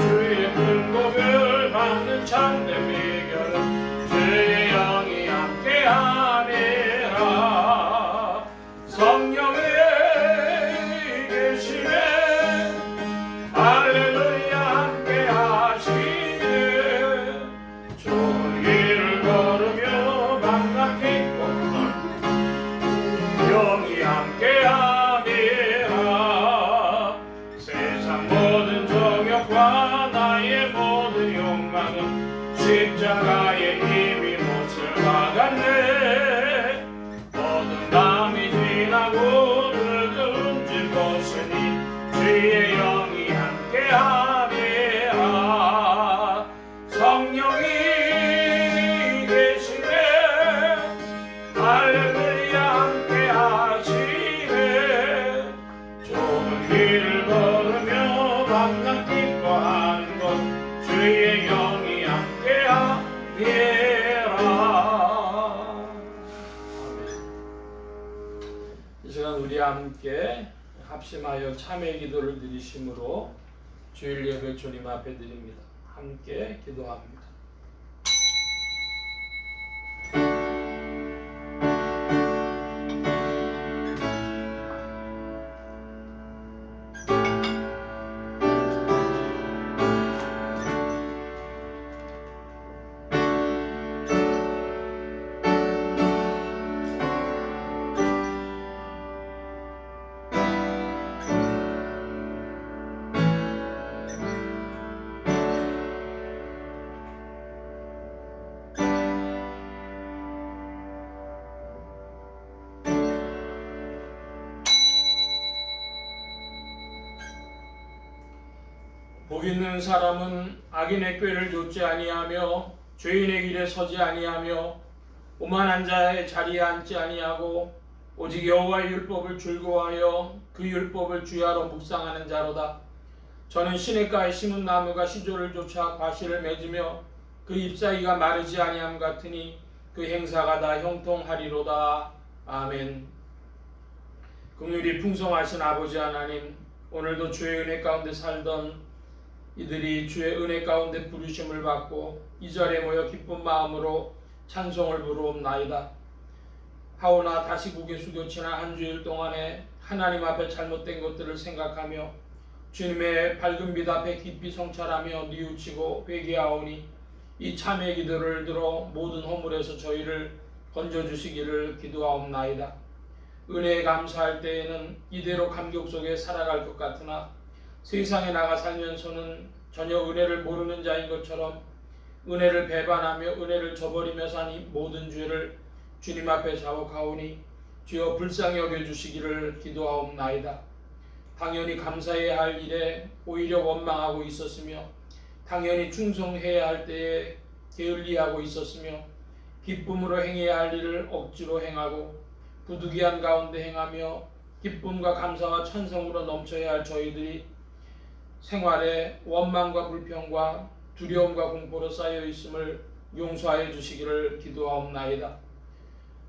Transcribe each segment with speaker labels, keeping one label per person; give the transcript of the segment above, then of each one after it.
Speaker 1: 주의 큰 복을 받는 참된 비결은 주의 영이 함께함이라. 성령이 계시네 할렐루야 함께하시네. 좋은 길을 걸으며 반갑게 영이 함께함이라. 세상 모든 정욕과 나의 모든 욕망은 십자가에 이미 못을 박았네. 모든 밤이 지나고 늙은 질 것이니 주의 영이 함께함이라. 성령이 계시네 할렐루야 함께하시네. 좋은 길을 걸으며 밤낮 기뻐하는 것 주의 영이 함께함이라. 이 시간 우리 함께 합심하여 참회 기도를 드리심으로 주일 예배 주님 앞에 드립니다. 함께 기도합니다. 복 있는 사람은 악인의 꾀를 좇지 아니하며 죄인의 길에 서지 아니하며 오만한 자의 자리에 앉지 아니하고 오직 여호와의 율법을 즐거워하여 그 율법을 주야로 묵상하는 자로다. 저는 시냇가에 심은 나무가 시조를 쫓아 과실을 맺으며 그 잎사귀가 마르지 아니함 같으니 그 행사가 다 형통하리로다. 아멘. 긍휼이 풍성하신 아버지 하나님, 오늘도 주의 은혜 가운데 살던 이들이 주의 은혜 가운데 부르심을 받고 이 자리에 모여 기쁜 마음으로 찬송을 부르옵나이다. 하오나 다시 고개 숙여 지난 한 주일 동안에 하나님 앞에 잘못된 것들을 생각하며 주님의 밝은 빛 앞에 깊이 성찰하며 뉘우치고 회개하오니 이 참회 기도를 들어 모든 허물에서 저희를 건져주시기를 기도하옵나이다. 은혜에 감사할 때에는 이대로 감격 속에 살아갈 것 같으나 세상에 나가 살면서는 전혀 은혜를 모르는 자인 것처럼 은혜를 배반하며 은혜를 저버리며 사니 모든 죄를 주님 앞에 자복하오니 주여 불쌍히 여겨주시기를 기도하옵나이다. 당연히 감사해야 할 일에 오히려 원망하고 있었으며 당연히 충성해야 할 때에 게을리하고 있었으며 기쁨으로 행해야 할 일을 억지로 행하고 부득이한 가운데 행하며 기쁨과 감사와 찬송으로 넘쳐야 할 저희들이 생활에 원망과 불평과 두려움과 공포로 쌓여 있음을 용서하여 주시기를 기도하옵나이다.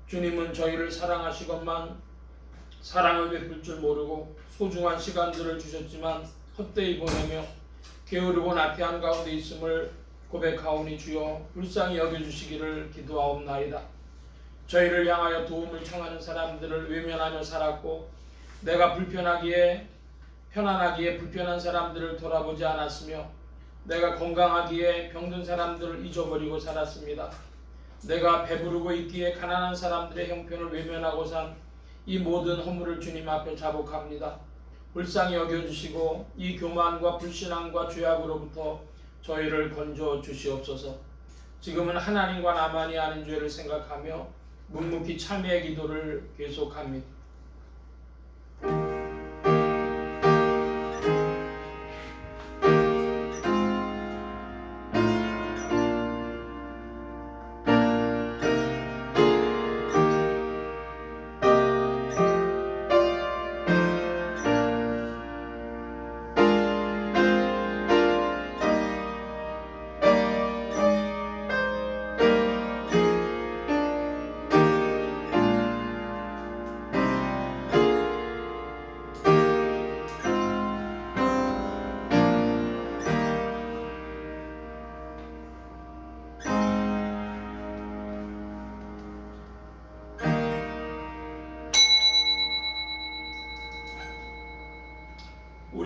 Speaker 1: 주님은 저희를 사랑하시건만 사랑을 베풀 줄 모르고 소중한 시간들을 주셨지만 헛되이 보내며 게으르고 나태한 가운데 있음을 고백하오니 주여 불쌍히 여겨주시기를 기도하옵나이다. 저희를 향하여 도움을 청하는 사람들을 외면하며 살았고 내가 편안하기에 불편한 사람들을 돌아보지 않았으며 내가 건강하기에 병든 사람들을 잊어버리고 살았습니다. 내가 배부르고 있기에 가난한 사람들의 형편을 외면하고 산 이 모든 허물을 주님 앞에 자복합니다. 불쌍히 여겨주시고 이 교만과 불신앙과 죄악으로부터 저희를 건져 주시옵소서. 지금은 하나님과 나만이 하는 죄를 생각하며 묵묵히 참회의 기도를 계속합니다.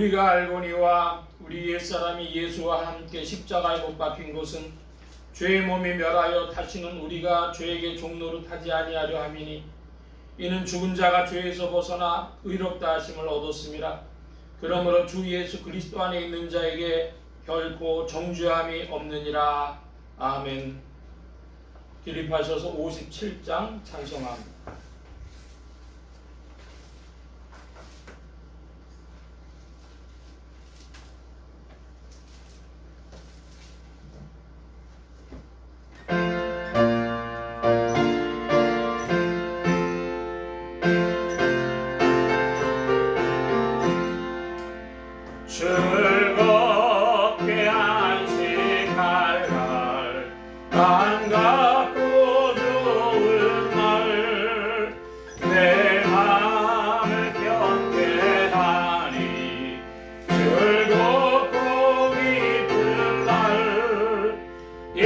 Speaker 1: 우리가 알거니와 우리 옛사람이 예수와 함께 십자가에 못 박힌 것은 죄의 몸이 멸하여 다시는 우리가 죄에게 종노릇하지 아니하려 함이니 이는 죽은 자가 죄에서 벗어나 의롭다 하심을 얻었음이라. 그러므로 주 예수 그리스도 안에 있는 자에게 결코 정죄함이 없느니라. 아멘. 기립하셔서 57장 찬송합니다.
Speaker 2: 즐겁게 안식할 날 반갑고 좋은 날 내 맘을 편케 하니 즐겁고 기쁜 날 이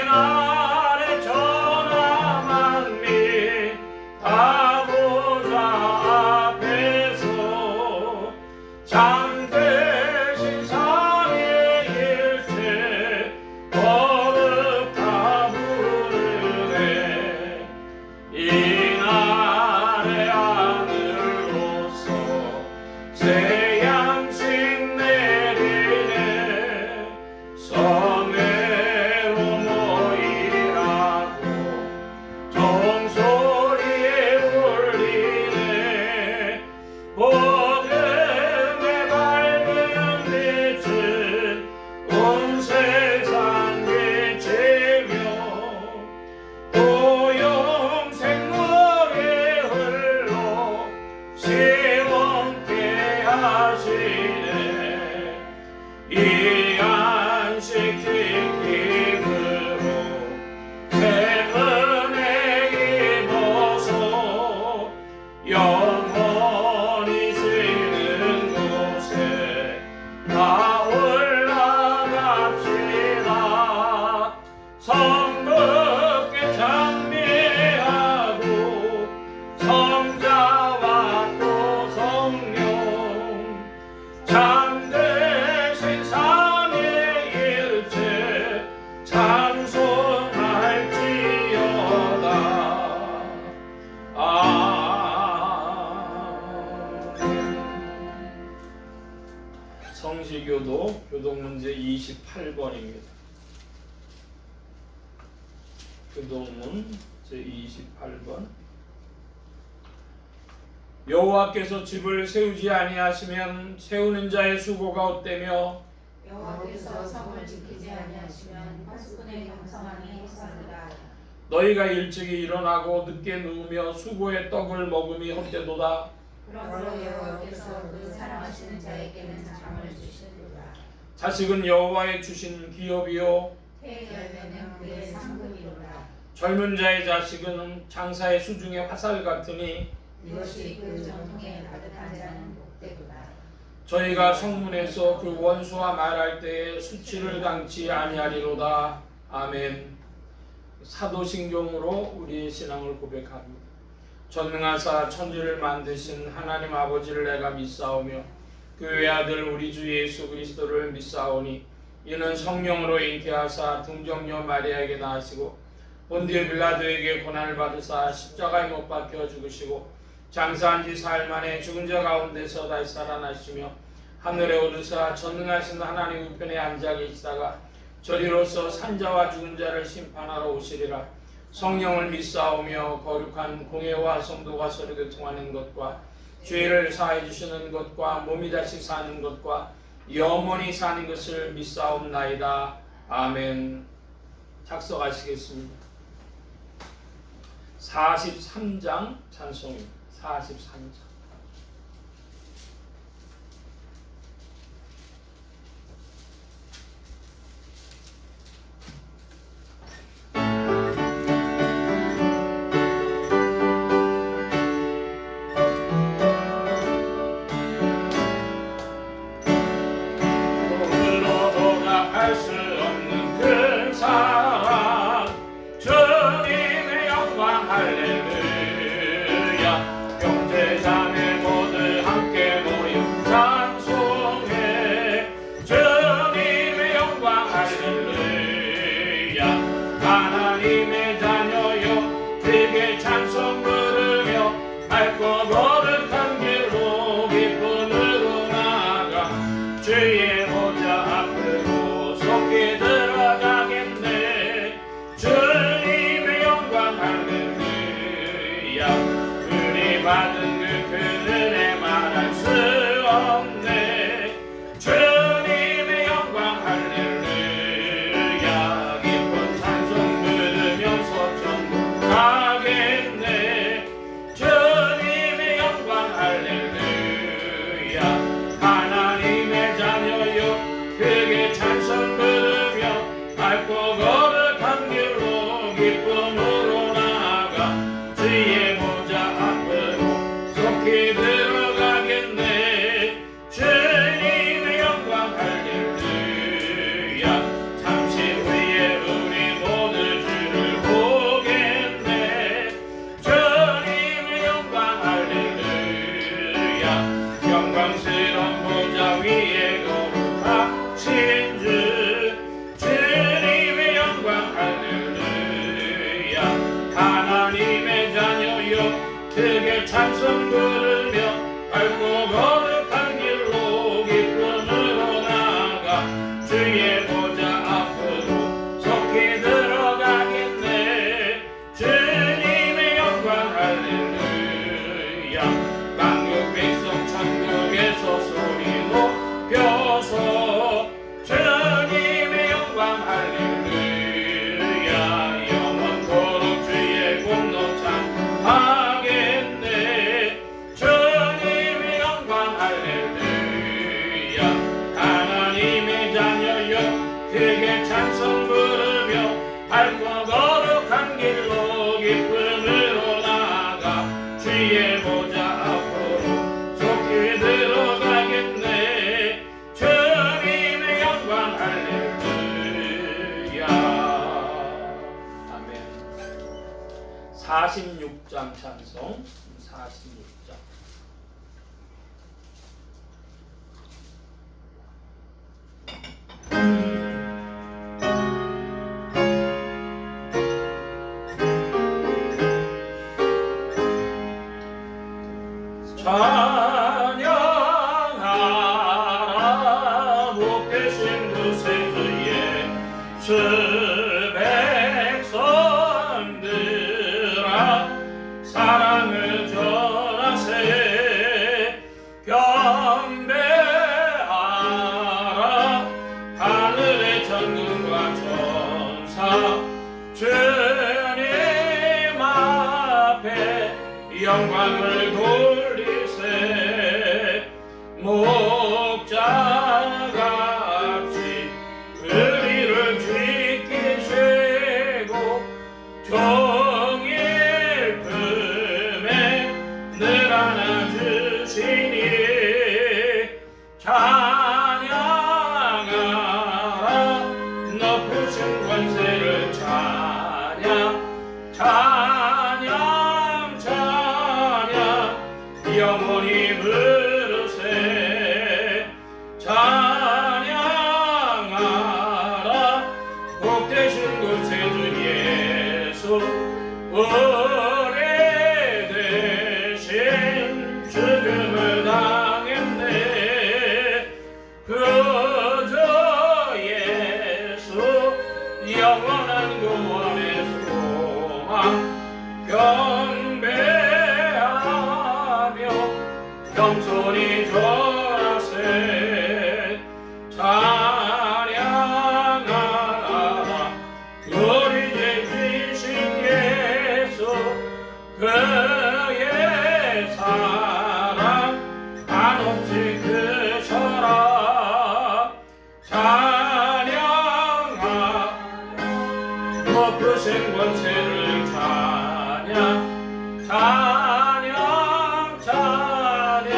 Speaker 2: 날에 전하 만민 다 보좌 앞에서 잠드신 삼위일체 거듭다 부르네. 이 날의 하늘로서 새 양식 내리네. 성회로 모이라고 종소리에 울리네. 복음의 밝은 빛은 온 세상 비치며 또 영생 물에 흘러 시원케 하시네. 이 안식 지킴으로 새 은혜 입어서 영원히 쉬는 곳에 다 올라갑시다. 성부께 찬미하고 성자와 또 성령 참되신 삼위일체 찬송할지어다.
Speaker 1: 성시교도 교동문제 28번입니다. 교동문 제28번. 여호와께서 집을 세우지 아니하시면 세우는 자의 수고가 헛되며
Speaker 3: 여호와께서 성을 지키지 아니하시면 파수꾼의 경성함이 헛되리라.
Speaker 1: 너희가 일찍이 일어나고 늦게 누우며 수고의 떡을 먹음이 헛되도다.
Speaker 3: 그러므로 여호와께서 그 사랑하시는 자에게는 잠을 주시리라.
Speaker 1: 자식은 여호와의 주신 기업이요
Speaker 3: 태의 열매는 그의 상급이로라.
Speaker 1: 젊은 자의 자식은 장사의 수중의 화살 같으니
Speaker 3: 이것이 그 정통에 가득한 자는 복되도다.
Speaker 1: 저희가 성문에서 그 원수와 말할 때에 수치를 당치 아니하리로다. 아멘. 사도신경으로 우리의 신앙을 고백합니다. 전능하사 천지를 만드신 하나님 아버지를 내가 믿사오며 그 외아들 우리 주 예수 그리스도를 믿사오니 이는 성령으로 잉태하사 등정녀 마리아에게 낳으시고 본디오 빌라도에게 고난을 받으사 십자가에 못 박혀 죽으시고 장사한 지 사흘 만에 죽은 자 가운데서 다시 살아나시며 하늘에 오르사 전능하신 하나님 우편에 앉아 계시다가 저리로서 산자와 죽은 자를 심판하러 오시리라. 성령을 믿사오며 거룩한 공회와 성도가 서로 교통하는 것과 죄를 사해 주시는 것과 몸이 다시 사는 것과 영원히 사는 것을 믿사옵나이다. 아멘. 작성하시겠습니다. 43장 찬송입니다. 43장.
Speaker 2: 할 수 없는 큰 사랑 주님의 영광 할렐루야. 형제자 그에게 찬송 부르며 밝고 거룩한 길로 기쁨으로 나아가 주의 보좌 앞으로 속히 들어가겠네. 주님의 영광 할렐루야.
Speaker 1: 아멘. 46장 찬송 46장.
Speaker 2: 찬양하라 복되신 그 세주의 주 백성들아 사랑을 전하세. 경배하라 하늘의 천군과 천사 주님 앞에 영광을 돌리세. 목자같이 우리를 지키시고 종일 품에 늘 안아주시니 찬양하라 높으신 권세를 찬양 찬양 찬양 영원히 부르세. 찬양하라 복되신 그 세주 예수 오래되신 죽음을 당했네. 그저 예수 영원한 구원의 소망 경배하며 겸손히 절하세. 찬양하라 우리 죄지신 예수 그의 사랑 한없이 크셔라. 찬양하라 높으신 권세를 찬양 찬양 찬양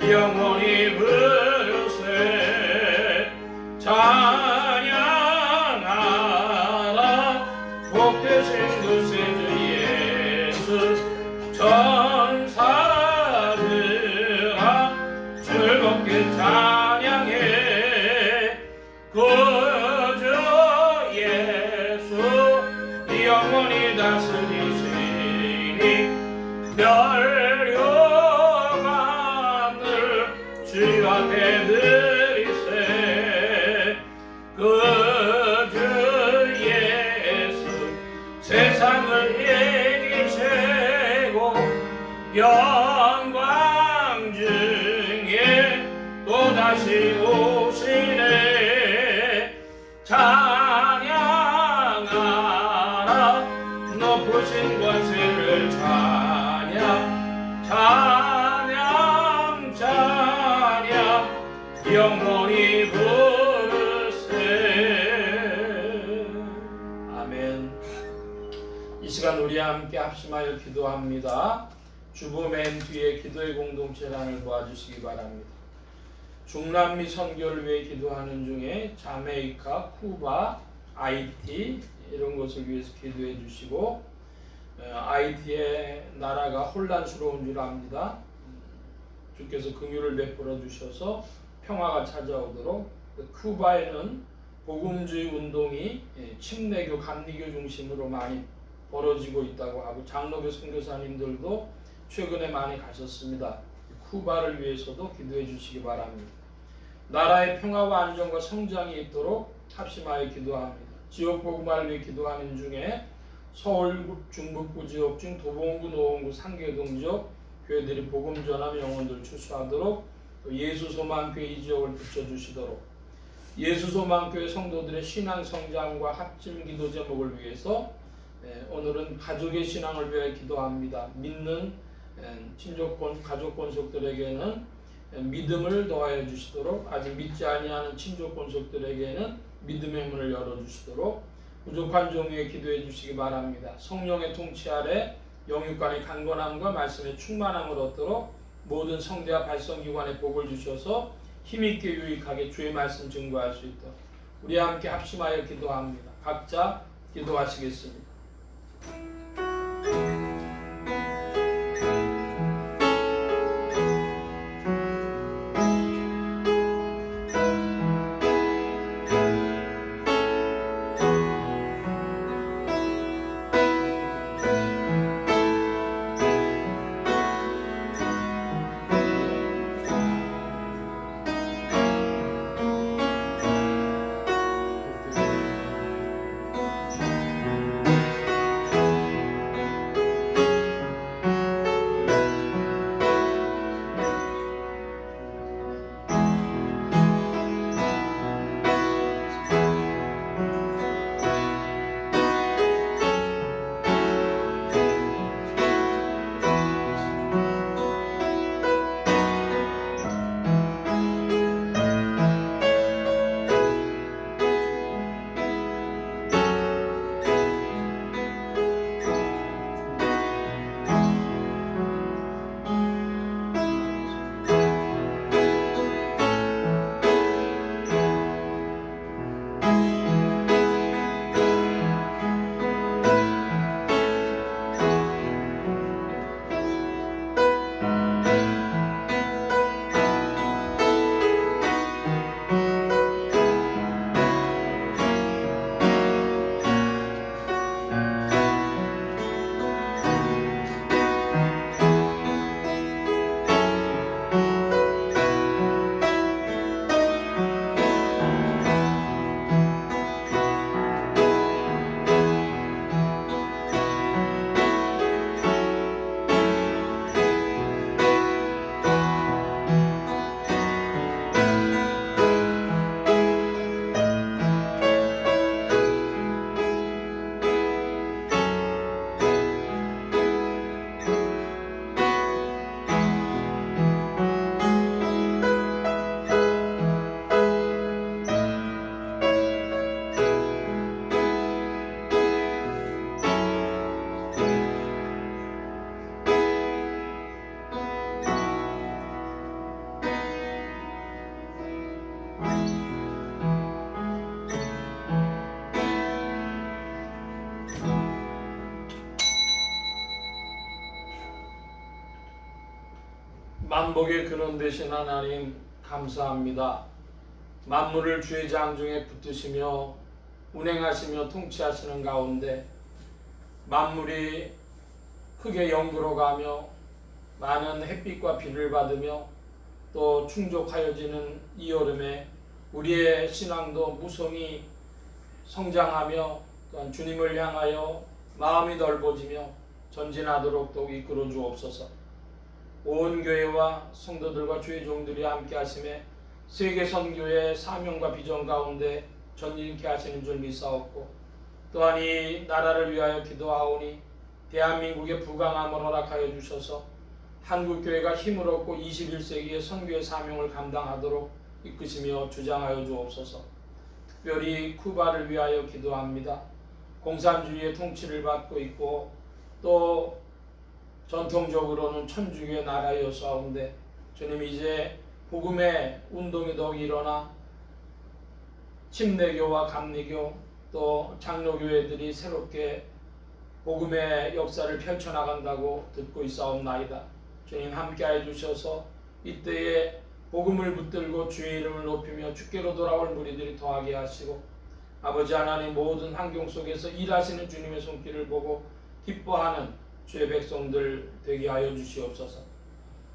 Speaker 2: 영원히 부르세. 찬양하라 복되신 그 세주 예수 천사들아 즐겁게 찬양해. 구주 예수 영원히 다스리시니 멸류관을 주 앞에 드리세. 그주 예수 세상을 이기시고 영광 중에 또다시 오시네. 찬양하라 높으신 권세를 찬양 찬양 찬양 영원히 부르세.
Speaker 1: 아멘. 이 시간 우리 함께 합심하여 기도합니다. 주보 맨 뒤에 기도의 공동체란을 도와주시기 바랍니다. 중남미 선교를 위해 기도하는 중에 자메이카, 쿠바, 아이티 이런 것을 위해서 기도해 주시고, 아이티의 나라가 혼란스러운 줄 압니다. 주께서 긍휼을 베풀어 주셔서 평화가 찾아오도록. 쿠바에는 복음주의 운동이 침례교, 감리교 중심으로 많이 벌어지고 있다고 하고 장로교 선교사님들도 최근에 많이 가셨습니다. 쿠바를 위해서도 기도해 주시기 바랍니다. 나라의 평화와 안정과 성장이 있도록 합심하여 기도합니다. 지역 복음화를 위해 기도하는 중에 서울 중북부 지역 중 도봉구, 노원구, 상계동 지역 교회들이 복음 전하며 영혼들 추수하도록, 또 예수소망교회 이 지역을 붙여주시도록, 예수소망교회 성도들의 신앙 성장과 합심 기도 제목을 위해서 오늘은 가족의 신앙을 위해 기도합니다. 믿는 친족권, 가족권속들에게는 믿음을 더하여 주시도록, 아직 믿지 아니하는 친족권속들에게는 믿음의 문을 열어주시도록 부족한 종류에 기도해 주시기 바랍니다. 성령의 통치 아래 영육간의 강건함과 말씀의 충만함을 얻도록 모든 성대와 발성기관에 복을 주셔서 힘있게 유익하게 주의 말씀 증거할 수 있도록 우리 함께 합심하여 기도합니다. 각자 기도하시겠습니다. 만복의 근원 되신 하나님 감사합니다. 만물을 주의 장중에 붙드시며 운행하시며 통치하시는 가운데 만물이 크게 영들어가며 많은 햇빛과 비를 받으며 또 충족하여지는 이 여름에 우리의 신앙도 무성히 성장하며 또한 주님을 향하여 마음이 넓어지며 전진하도록 더욱 이끌어 주옵소서. 온 교회와 성도들과 주의 종들이 함께 하심에 세계 선교의 사명과 비전 가운데 전진케 하시는 줄 믿사옵고 또한 이 나라를 위하여 기도하오니 대한민국의 부강함을 허락하여 주셔서 한국교회가 힘을 얻고 21세기의 선교의 사명을 감당하도록 이끄시며 주장하여 주옵소서. 특별히 쿠바를 위하여 기도합니다. 공산주의의 통치를 받고 있고 또 전통적으로는 천주교의 나라였사온데 주님 이제 복음의 운동이 더욱 일어나 침례교와 감리교 또 장로교회들이 새롭게 복음의 역사를 펼쳐나간다고 듣고 있사옵나이다. 주님 함께하여 주셔서 이때에 복음을 붙들고 주의 이름을 높이며 주께로 돌아올 무리들이 더하게 하시고 아버지 하나님 모든 환경 속에서 일하시는 주님의 손길을 보고 기뻐하는 주의 백성들 되게 하여 주시옵소서.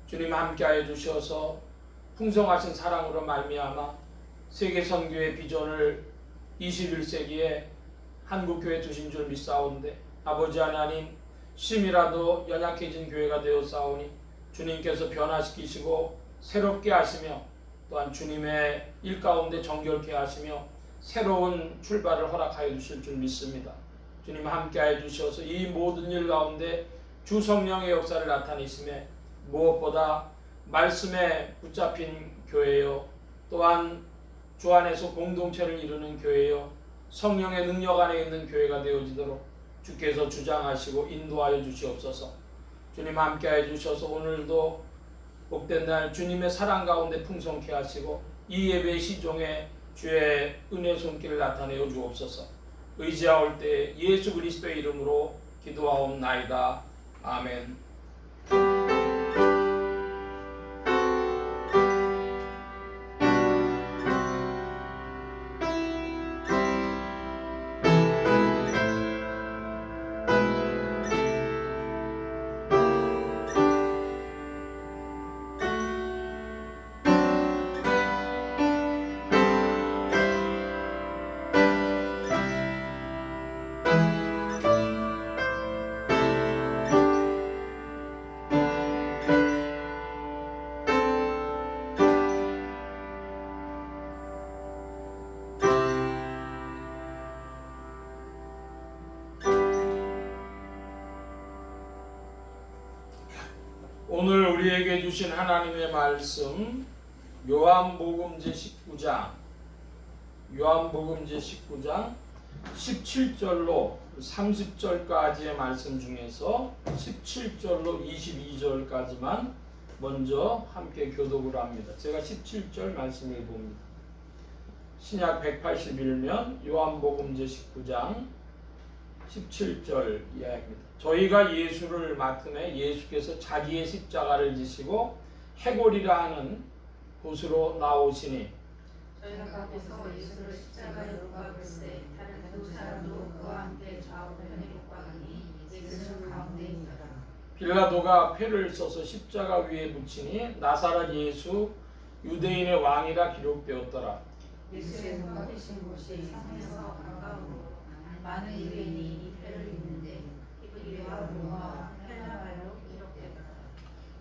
Speaker 1: 주님 함께하여 주셔서 풍성하신 사랑으로 말미암아 세계 선교의 비전을 21세기에 한국교회 두신 줄 믿사온데 아버지 하나님 심이라도 연약해진 교회가 되었사오니 주님께서 변화시키시고 새롭게 하시며 또한 주님의 일 가운데 정결케 하시며 새로운 출발을 허락하여 주실 줄 믿습니다. 주님 함께하여 주셔서 이 모든 일 가운데 주 성령의 역사를 나타내심에 무엇보다 말씀에 붙잡힌 교회요 또한 주 안에서 공동체를 이루는 교회요 성령의 능력 안에 있는 교회가 되어지도록 주께서 주장하시고 인도하여 주시옵소서. 주님 함께하여 주셔서 오늘도 복된 날 주님의 사랑 가운데 풍성케 하시고 이 예배 시종에 주의 은혜 손길을 나타내어 주옵소서. 의지하올 때 예수 그리스도의 이름으로 기도하옵나이다. 아멘. 오늘 우리에게 주신 하나님의 말씀 요한복음제 19장 17절로 30절까지의 말씀 중에서 17절로 22절까지만 먼저 함께 교독을 합니다. 제가 17절 말씀을 봅니다. 신약 181면 요한복음제 19장 17절 이하입니다. 저희가 예수를 맡으매 예수께서 자기의 십자가를 지시고 해골이라 하는 곳으로 나오시니
Speaker 3: 저희가 가고서 예수를 십자가에 못 박을세 다른 두 사람도 그와 함께 좌우편에 못 박으니 예수는 가운데 있더라.
Speaker 1: 빌라도가 패를 써서 십자가 위에 붙이니 나사렛 예수 유대인의 왕이라 기록되었더라.
Speaker 3: 예수의 못 박히신 곳이 성에서 가까우므로 많은 유대인이 이 패를 입는데 히브리와 로마와 헬라말로 기록되었더라.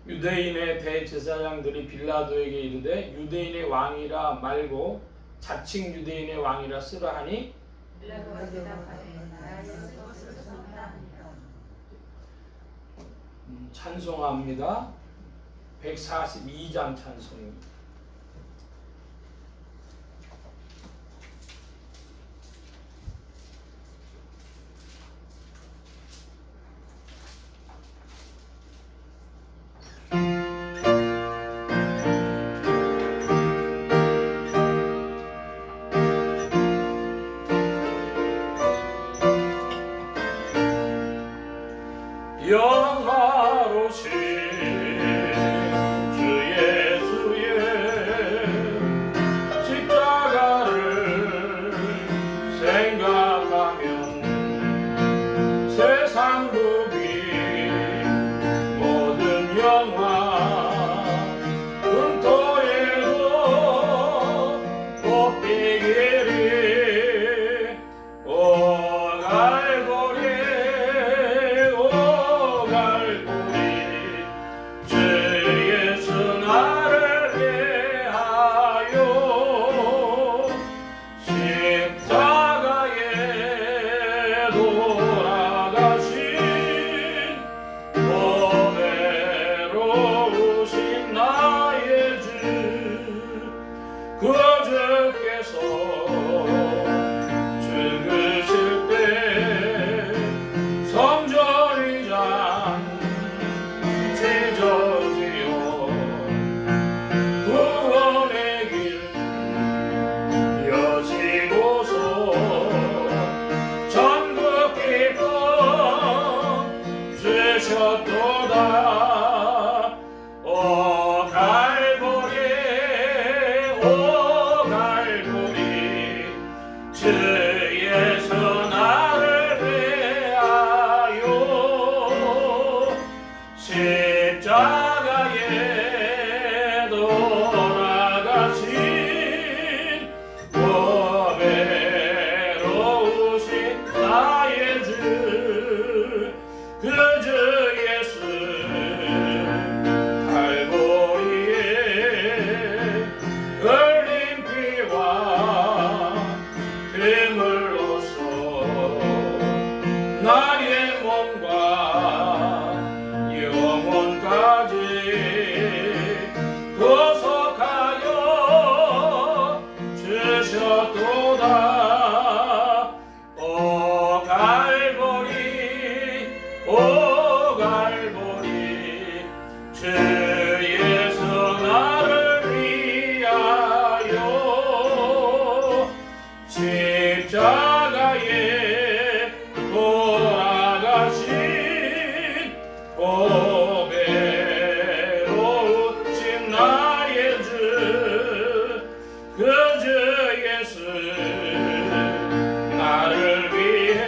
Speaker 1: 유대인의 대제사장들이 빌라도에게 이르되 유대인의 왕이라 말고 자칭 유대인의 왕이라 쓰라 하니
Speaker 3: 빌라도가 대답하되 나를 쓸 것을 선택하니라.
Speaker 1: 찬송합니다. 142장 찬송입니다.
Speaker 2: 영화로신 주 예수의 십자가를 생각하면 세상 부귀 모든 영화 은토에도 꽃비길이 오 갈보리 주 예수 나를 위하여 십자가에 돌아가신 고배로우신 나의 주 그 주께서 죽으실 때 성전이장 찢어지어 구원의 길 여시고서 전국 기쁨 주셨도다. 오 갈보리 오 갈보리 주 예수 나를 위하여 십자가에 돌아가신 고배로우신 나의 주 그 주 예수 갈보리에 흘린 피와 그물로써 나의 몸과 영혼까지 구속하여 십자가에 돌아가신 고배로우신 나의 주 그 주 예수 나를 위해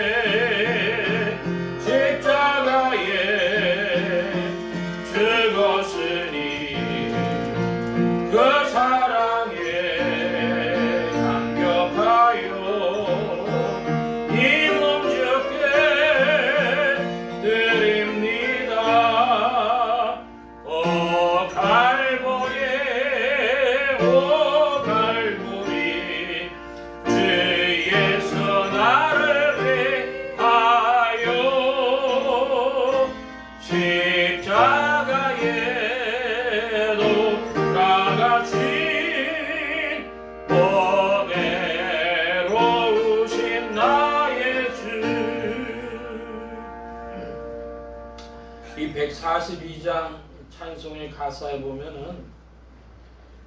Speaker 2: 십자가에 죽었으니 그 사랑에 감격하여 이 몸 주께 드립니다. 오 갈보리 오 갈보리 주 예수 나를 위하여 십자가에 돌아가신 보배로우신 나의 주.
Speaker 1: 이 142장 찬송의 가사에 보면은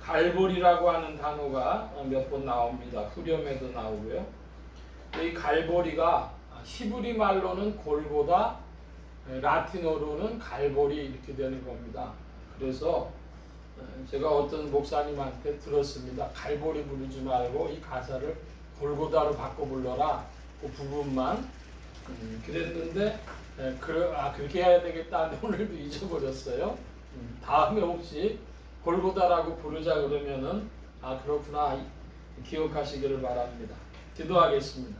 Speaker 1: 갈보리라고 하는 단어가 몇 번 나옵니다. 후렴에도 나오고요. 이 갈보리가 히브리 말로는 골고다, 라틴어로는 갈보리 이렇게 되는 겁니다. 그래서 제가 어떤 목사님한테 들었습니다. 갈보리 부르지 말고 이 가사를 골고다로 바꿔 불러라. 그 부분만 그랬는데 그렇게 해야 되겠다 하는데 오늘도 잊어버렸어요. 다음에 혹시 골고다라고 부르자 그러면은 그렇구나 기억하시기를 바랍니다. 기도하겠습니다.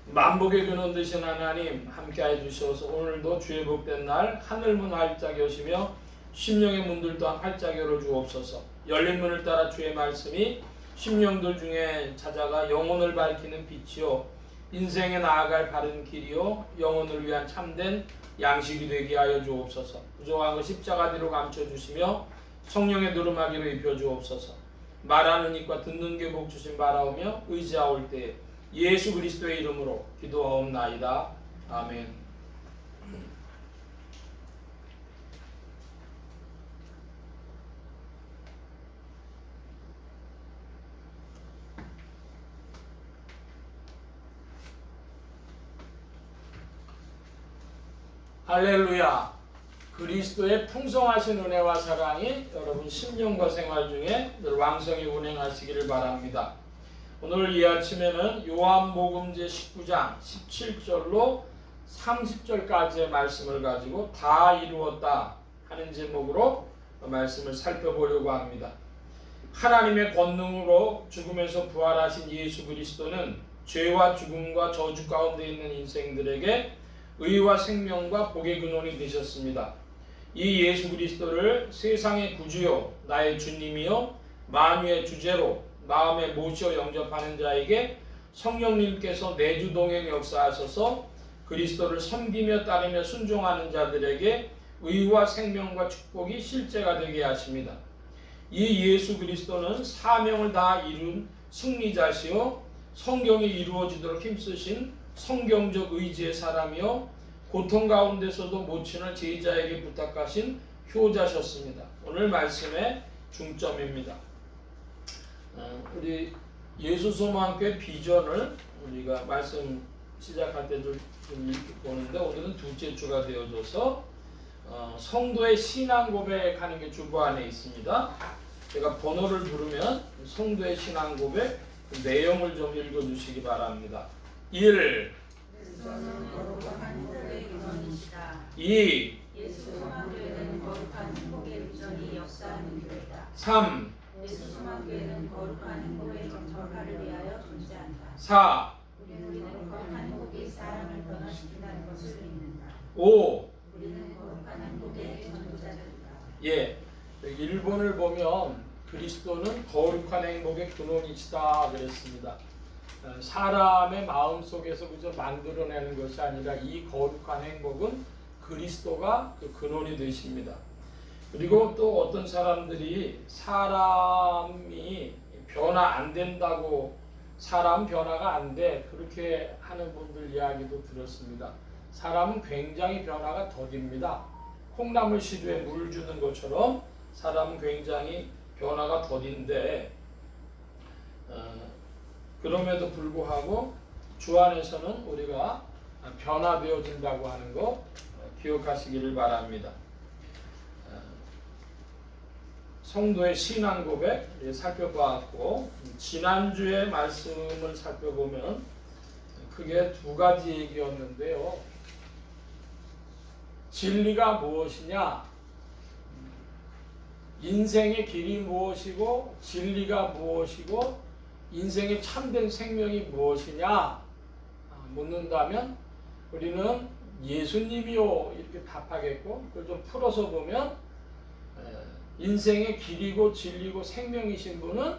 Speaker 1: 만복의 근원 되신 하나님 함께해 주셔서 오늘도 주의 복된 날 하늘문 활짝 여시며 심령의 문들 또한 활짝 열어 주옵소서. 열린 문을 따라 주의 말씀이 심령들 중에 찾아가 영혼을 밝히는 빛이요 인생에 나아갈 바른 길이요 영혼을 위한 참된 양식이 되게 하여 주옵소서. 부족한 것 십자가 뒤로 감춰주시며 성령의 두루마기로 입혀주옵소서. 말하는 입과 듣는 귀 복 주신 바라오며 의지하올 때에 예수 그리스도의 이름으로 기도하옵나이다. 아멘. 할렐루야. 그리스도의 풍성하신 은혜와 사랑이 여러분 심령과 생활 중에 늘 왕성히 운행하시기를 바랍니다. 오늘 이 아침에는 요한복음 제 19장 17절로 30절까지의 말씀을 가지고 다 이루었다 하는 제목으로 말씀을 살펴보려고 합니다. 하나님의 권능으로 죽음에서 부활하신 예수 그리스도는 죄와 죽음과 저주 가운데 있는 인생들에게 의와 생명과 복의 근원이 되셨습니다. 이 예수 그리스도를 세상의 구주요 나의 주님이요 만유의 주제로 마음에 모시어 영접하는 자에게 성령님께서 내주동행 역사하셔서 그리스도를 섬기며 따르며 순종하는 자들에게 의와 생명과 축복이 실제가 되게 하십니다. 이 예수 그리스도는 사명을 다 이룬 승리자시요 성경이 이루어지도록 힘쓰신 성경적 의지의 사람이요 고통 가운데서도 모친을 제자에게 부탁하신 효자셨습니다. 오늘 말씀의 중점입니다. 우리 예수소망교회 비전을 우리가 말씀 시작할 때 좀 보는데 오늘은 둘째 주가 되어져서 성도의 신앙 고백하는 게 주보 안에 있습니다. 제가 번호를 부르면 성도의 신앙 고백 그 내용을 좀 읽어주시기 바랍니다. 1. 2.
Speaker 3: 예수 소망교회는 거룩한 행복의 비전이 역사하는 교회다.
Speaker 1: 3.
Speaker 3: 예수 소망교회는 거룩한 행복의 전파를 위하여 존재한다.
Speaker 1: 4.
Speaker 3: 우리는 거룩한 행복이 사람을 변화시킨다는 것을 믿는다.
Speaker 1: 5.
Speaker 3: 우리는 거룩한 행복의 전도자들이다.
Speaker 1: 예, 일본을 보면 그리스도는 거룩한 행복의 근원이시다 그랬습니다. 사람의 마음 속에서 그저 만들어내는 것이 아니라 이 거룩한 행복은 그리스도가 그 근원이 되십니다. 그리고 또 어떤 사람들이 사람이 변화 안 된다고 사람 변화가 안 돼 그렇게 하는 분들 이야기도 들었습니다. 사람은 굉장히 변화가 더딥니다. 콩나물 시루에 물 주는 것처럼 사람은 굉장히 변화가 더딘데 그럼에도 불구하고 주 안에서는 우리가 변화되어진다고 하는 거 기억하시기를 바랍니다. 성도의 신앙 고백 살펴보았고, 지난주의 말씀을 살펴보면 크게 두 가지 얘기였는데요. 진리가 무엇이냐, 인생의 길이 무엇이고 진리가 무엇이고 인생의 참된 생명이 무엇이냐 묻는다면 우리는 예수님이요 이렇게 답하겠고, 그걸 좀 풀어서 보면 인생의 길이고 진리고 생명이신 분은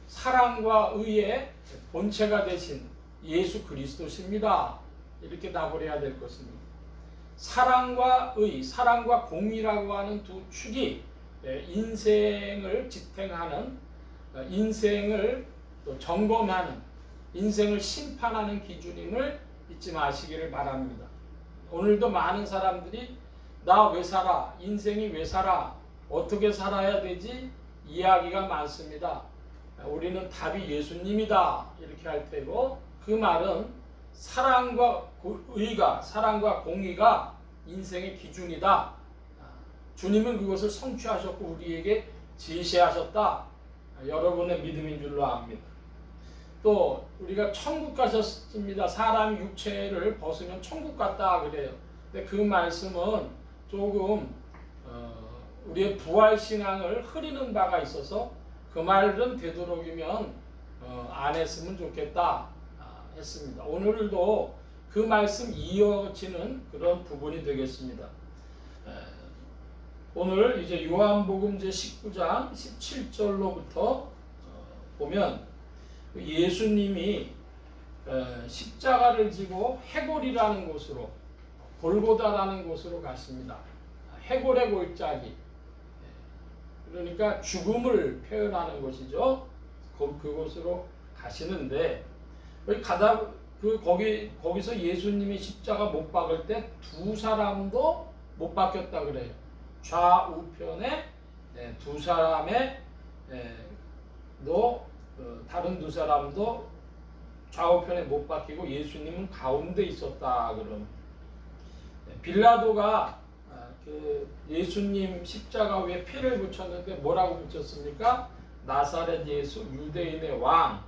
Speaker 1: 사랑과 의의 본체가 되신 예수 그리스도십니다. 이렇게 답을 해야 될 것입니다. 사랑과 의, 사랑과 공의라고 하는 두 축이 인생을 지탱하는, 인생을 또 점검하는, 인생을 심판하는 기준임을 잊지 마시기를 바랍니다. 오늘도 많은 사람들이 나 왜 살아? 인생이 왜 살아? 어떻게 살아야 되지? 이야기가 많습니다. 우리는 답이 예수님이다 이렇게 할 테고, 그 말은 사랑과 의가, 사랑과 공의가 인생의 기준이다. 주님은 그것을 성취하셨고 우리에게 제시하셨다. 여러분의 믿음인 줄로 압니다. 또 우리가 천국 가셨습니다. 사람이 육체를 벗으면 천국 갔다 그래요. 근데 그 말씀은 조금 우리의 부활 신앙을 흐리는 바가 있어서 그 말은 되도록이면 안 했으면 좋겠다 했습니다. 오늘도 그 말씀 이어지는 그런 부분이 되겠습니다. 오늘 이제 요한복음 제 19장 17절로부터 보면 예수님이 십자가를 지고 해골이라는 곳으로, 골고다라는 곳으로 가십니다. 해골의 골짜기, 그러니까 죽음을 표현하는 곳이죠. 그곳으로 가시는데 거기서 예수님이 십자가 못 박을 때 두 사람도 못 박혔다 그래요. 좌우편에 두 사람의 다른 두 사람도 좌우편에 못 박히고 예수님은 가운데 있었다 그럼. 빌라도가 그 예수님 십자가 위에 피를 붙였는데 뭐라고 붙였습니까? 나사렛 예수 유대인의 왕,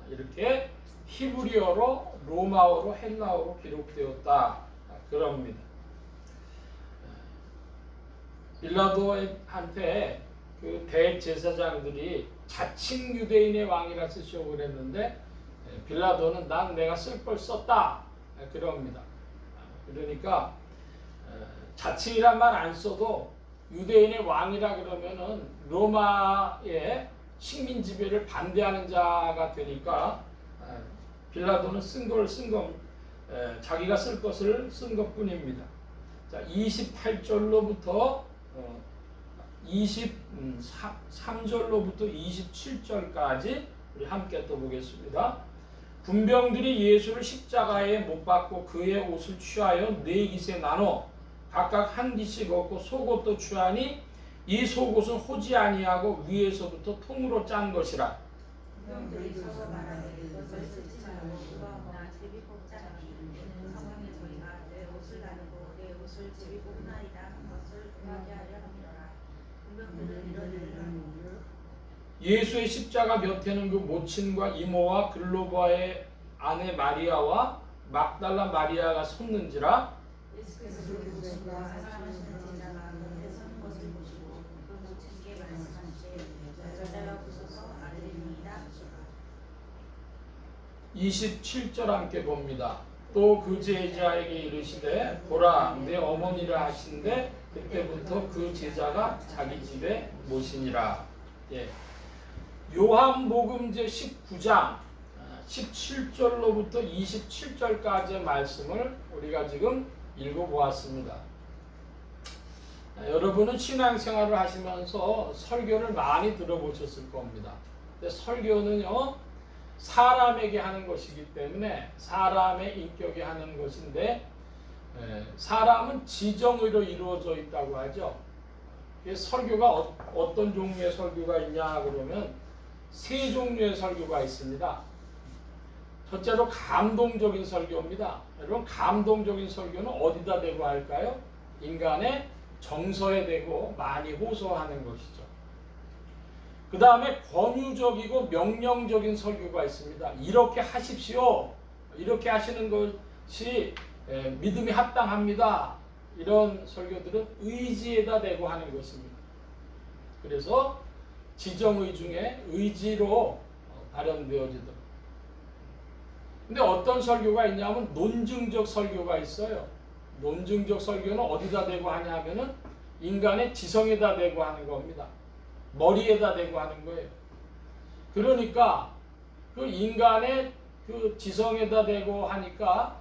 Speaker 1: 이렇게 히브리어로, 로마어로, 헬라어로 기록되었다 그럽니다. 빌라도한테 그 대제사장들이 자칭 유대인의 왕이라 쓰시고 그랬는데 빌라도는 내가 쓸 걸 썼다 그럽니다. 그러니까 자칭이란 말 안 써도 유대인의 왕이라 그러면은 로마의 식민 지배를 반대하는 자가 되니까 빌라도는 자기가 쓸 것을 쓴 것뿐입니다. 자, 28절로부터 23절로부터 27절까지 우리 함께 또 보겠습니다. 군병들이 예수를 십자가에 못 박고 그의 옷을 취하여 네 깃에 나눠 각각 한 깃씩 얻고 속옷도 취하니 이 속옷은 호지 아니하고 위에서부터 통으로 짠 것이라.
Speaker 3: 군병들이 서서 말하되 이것을 쓰지 말고 누가 뭐나 제비 뽑자니 이는 성경에 저희가 내 옷을 나누고 내 옷을 제비 뽑나이다 한 것을 응하게 하려 함이로라. 군병들은 이러되
Speaker 1: 예수의 십자가 곁에는 그 모친과 이모와 글로바의 아내 마리아와 막달라 마리아가 섰는지라.
Speaker 3: 예수께서 그 모친과 사랑하시는 제자가 곁에 서는 것을 보시고 그 모친께 말씀하시되 여자가 부서서 아들입니다 하시라.
Speaker 1: 27절 함께 봅니다. 또 그 제자에게 이르시되 보라 내 어머니라 하신데 그때부터 그 제자가 자기 집에 모시니라. 예. 요한복음 제 19장 17절로부터 27절까지의 말씀을 우리가 지금 읽어보았습니다. 여러분은 신앙생활을 하시면서 설교를 많이 들어보셨을 겁니다. 근데 설교는요 사람에게 하는 것이기 때문에 사람의 인격이 하는 것인데 사람은 지정의로 이루어져 있다고 하죠. 설교가 어떤 종류의 설교가 있냐 그러면 세 종류의 설교가 있습니다. 첫째로 감동적인 설교입니다. 여러분, 감동적인 설교는 어디다 대고 할까요? 인간의 정서에 대고 많이 호소하는 것이죠. 그 다음에 권유적이고 명령적인 설교가 있습니다. 이렇게 하십시오. 이렇게 하시는 것이 믿음이 합당합니다. 이런 설교들은 의지에다 대고 하는 것입니다. 그래서 지정의 중에 의지로 발현되어지더라고요. 근데 어떤 설교가 있냐면 논증적 설교가 있어요. 논증적 설교는 어디다 대고 하냐 하면은 인간의 지성에다 대고 하는 겁니다. 머리에다 대고 하는 거예요. 그러니까 그 인간의 그 지성에다 대고 하니까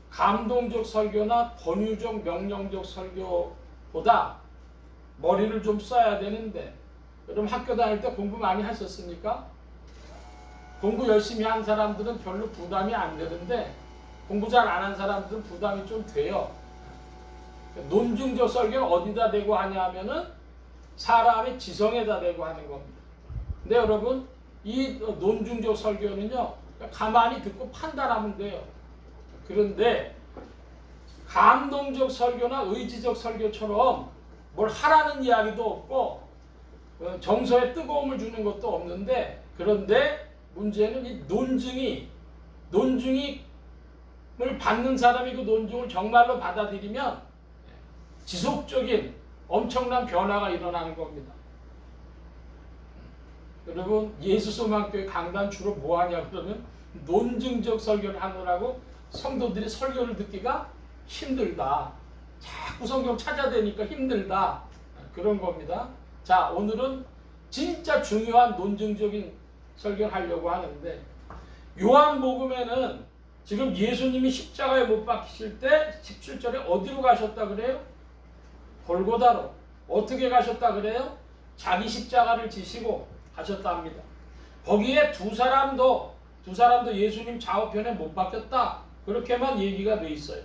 Speaker 1: 감동적 설교나 권유적 명령적 설교보다 머리를 좀 써야 되는데, 여러분 학교 다닐 때 공부 많이 하셨습니까? 공부 열심히 한 사람들은 별로 부담이 안 되는데 공부 잘 안 한 사람들은 부담이 좀 돼요. 논증적 설교는 어디다 대고 하냐 하면은 사람의 지성에다 대고 하는 겁니다. 근데 여러분, 이 논증적 설교는요, 가만히 듣고 판단하면 돼요. 그런데 감동적 설교나 의지적 설교처럼 뭘 하라는 이야기도 없고 정서에 뜨거움을 주는 것도 없는데, 그런데 문제는 이 논증을 받는 사람이 그 논증을 정말로 받아들이면 지속적인 엄청난 변화가 일어나는 겁니다. 여러분, 예수소망교회 강단 주로 뭐 하냐 그러면 논증적 설교를 하느라고 성도들이 설교를 듣기가 힘들다. 자꾸 성경 찾아대니까 힘들다. 그런 겁니다. 자, 오늘은 진짜 중요한 논증적인 설교를 하려고 하는데, 요한복음에는 지금 예수님이 십자가에 못 박히실 때 17절에 어디로 가셨다 그래요? 골고다로. 어떻게 가셨다 그래요? 자기 십자가를 지시고 가셨다 합니다. 거기에 두 사람도 예수님 좌우편에 못 박혔다. 그렇게만 얘기가 돼 있어요.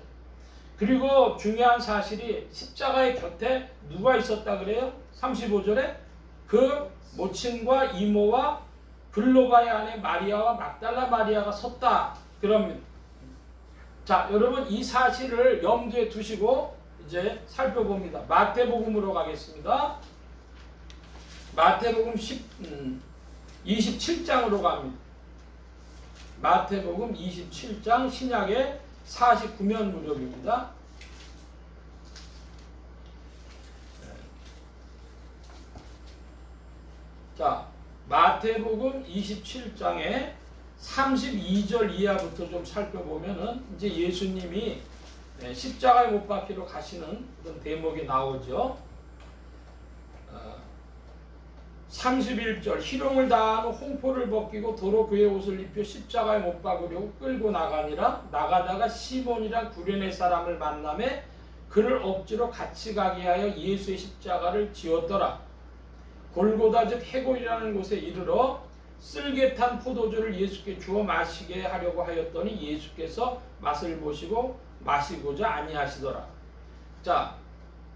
Speaker 1: 그리고 중요한 사실이 십자가의 곁에 누가 있었다 그래요? 35절에 그 모친과 이모와 글로바의 아내 마리아와 막달라 마리아가 섰다. 그럽니다. 자, 여러분, 이 사실을 염두에 두시고 이제 살펴봅니다. 마태복음으로 가겠습니다. 마태복음 27장으로 갑니다. 마태복음 27장, 신약의 49면 무렵입니다. 자, 마태복음 27장에 32절 이하부터 좀 살펴보면은 이제 예수님이 십자가에 못 박히러 가시는 그런 대목이 나오죠. 31절, 희롱을 다하는 홍포를 벗기고 도로 그의 옷을 입혀 십자가에 못 박으려고 끌고 나가니라. 나가다가 시몬이라 구레네 사람을 만나매 그를 억지로 같이 가게 하여 예수의 십자가를 지었더라. 골고다 즉 해골이라는 곳에 이르러 쓸개 탄 포도주를 예수께 주어 마시게 하려고 하였더니 예수께서 맛을 보시고 마시고자 아니하시더라. 자,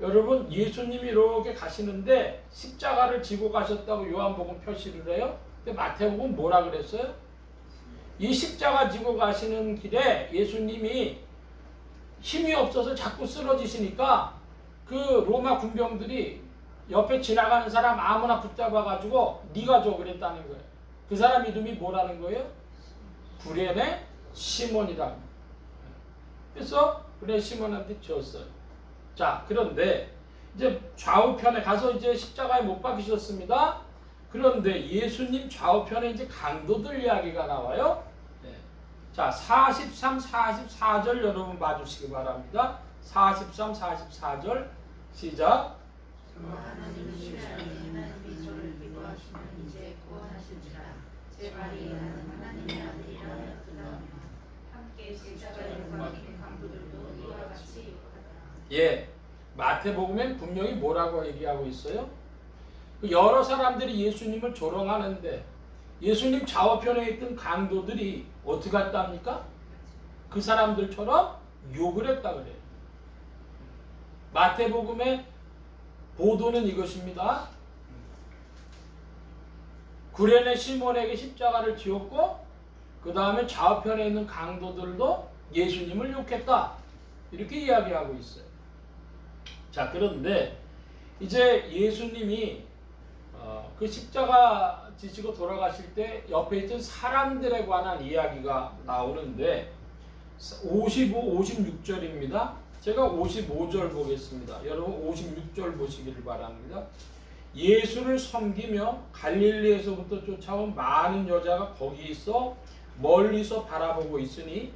Speaker 1: 여러분, 예수님이 이렇게 가시는데 십자가를 지고 가셨다고 요한복음 표시를 해요. 근데 마태복음 뭐라 그랬어요? 이 십자가 지고 가시는 길에 예수님이 힘이 없어서 자꾸 쓰러지시니까 그 로마 군병들이 옆에 지나가는 사람 아무나 붙잡아가지고 네가 줘 그랬다는 거예요. 그 사람 이름이 뭐라는 거예요? 구레네 시몬이라고. 그래서 구레네 시몬한테 줬어요. 자, 그런데 이제 좌우편에 가서 이제 십자가에 못 박히셨습니다. 그런데 예수님 좌우편에 이제 강도들 이야기가 나와요. 네. 자, 43, 44절 여러분 봐주시기 바랍니다. 43, 44절 시작.
Speaker 3: 하나님이 하나님의 저를 기뻐하시면 이제 구원하실지라. 제 발이 하나님의 아들이라 하였으나 함께 십자가에 못 박힌 강도들도 이와 같이 욕하더라.
Speaker 1: 예, 마태복음엔 분명히 뭐라고 얘기하고 있어요? 여러 사람들이 예수님을 조롱하는데 예수님 좌우편에 있던 강도들이 어떻게 했답니까? 그 사람들처럼 욕을 했다 그래요. 마태복음의 보도는 이것입니다. 구레네 시몬에게 십자가를 지었고 그 다음에 좌우편에 있는 강도들도 예수님을 욕했다. 이렇게 이야기하고 있어요. 자, 그런데 이제 예수님이 그 십자가 지시고 돌아가실 때 옆에 있던 사람들에 관한 이야기가 나오는데 55, 56절입니다. 제가 55절 보겠습니다. 여러분 56절 보시기를 바랍니다. 예수를 섬기며 갈릴리에서부터 쫓아온 많은 여자가 거기 있어 멀리서 바라보고 있으니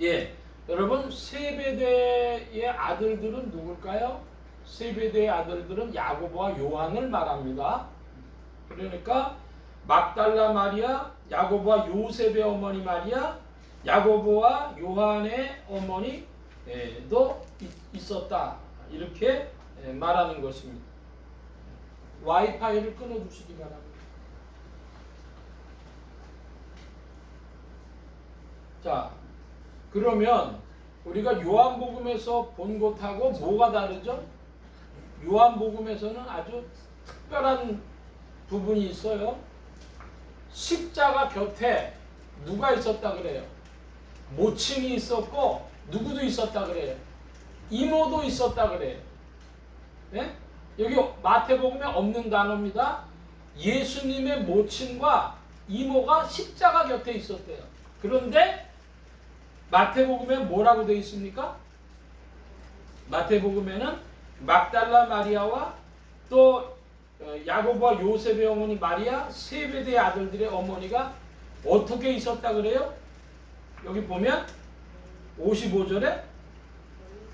Speaker 1: 예, 여러분 세베대의 아들들은 누굴까요? 세베대의 아들들은 야고보와 요한을 말합니다. 그러니까 막달라 마리아, 야고보와 요셉의 어머니 마리아, 야고보와 요한의 어머니도 있었다. 이렇게 말하는 것입니다. 와이파이를 끊어주시기 바랍니다. 자, 그러면 우리가 요한복음에서 본 것하고 뭐가 다르죠? 요한복음에서는 아주 특별한 부분이 있어요. 십자가 곁에 누가 있었다 그래요? 모친이 있었고 누구도 있었다 그래요? 이모도 있었다 그래요. 네? 여기 마태복음에 없는 단어입니다. 예수님의 모친과 이모가 십자가 곁에 있었대요. 그런데 마태복음에 뭐라고 되어 있습니까? 마태복음에는 막달라 마리아와 또 야고보와 요셉의 어머니 마리아, 세베대의 아들들의 어머니가 어떻게 있었다 그래요? 여기 보면 55절에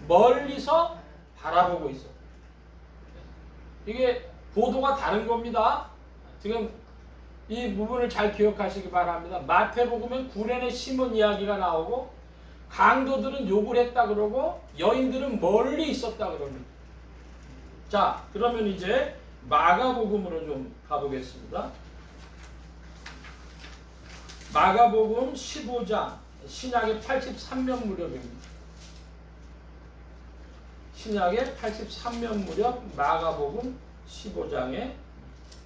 Speaker 1: 멀리서 바라보고 있어. 이게 보도가 다른 겁니다. 지금 이 부분을 잘 기억하시기 바랍니다. 마태복음엔 구레네 시몬 이야기가 나오고 강도들은 욕을 했다 그러고 여인들은 멀리 있었다 그럽니다. 자, 그러면 이제 마가복음으로 좀 가보겠습니다. 마가복음 15장, 신약의 83년 무렵입니다. 신약의 83년 무렵 마가복음 15장의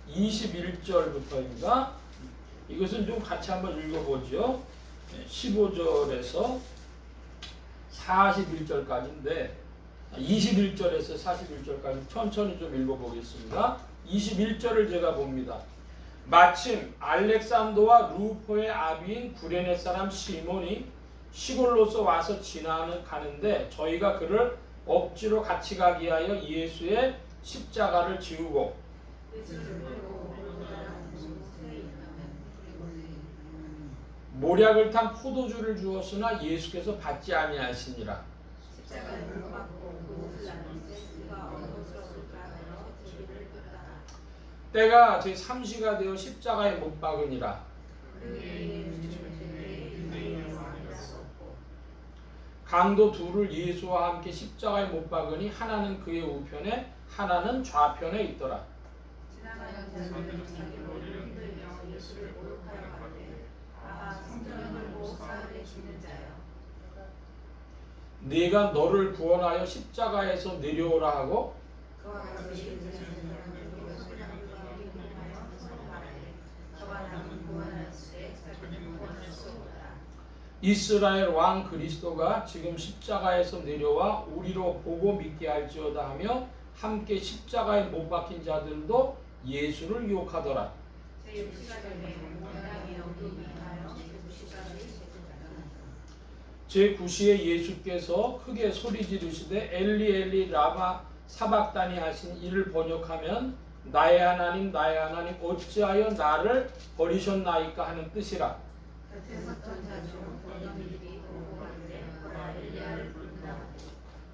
Speaker 1: 21절부터입니다. 이것은 좀 같이 한번 읽어보죠. 15절에서 41절까지인데 21절에서 41절까지 천천히 좀 읽어보겠습니다. 21절을 제가 봅니다. 마침 알렉산더와 루포의 아비인 구레네 사람 시몬이 시골로서 와서 가는데 저희가 그를 억지로 같이 가게 하여 예수의 십자가를 지우고 모략을 탄 포도주를 주었으나 예수께서 받지 아니하시니라. 때가 제 3시가 되어 십자가에 못 박으니라. 강도 둘을 예수와 함께 십자가에 못 박으니 하나는 그의 우편에 하나는 좌편에 있더라. 네가 너를 구원하여 십자가에서 내려오라 하고 이스라엘 왕 그리스도가 지금 십자가에서 내려와 우리로 보고 믿게 할지어다 하며 함께 십자가에 못 박힌 자들도 예수를 유혹하더라. 제9시에 예수께서 크게 소리 지르시되 엘리 엘리 라마 사박다니 하신 이를 번역하면 나의 하나님 어찌하여 나를 버리셨나이까 하는 뜻이라.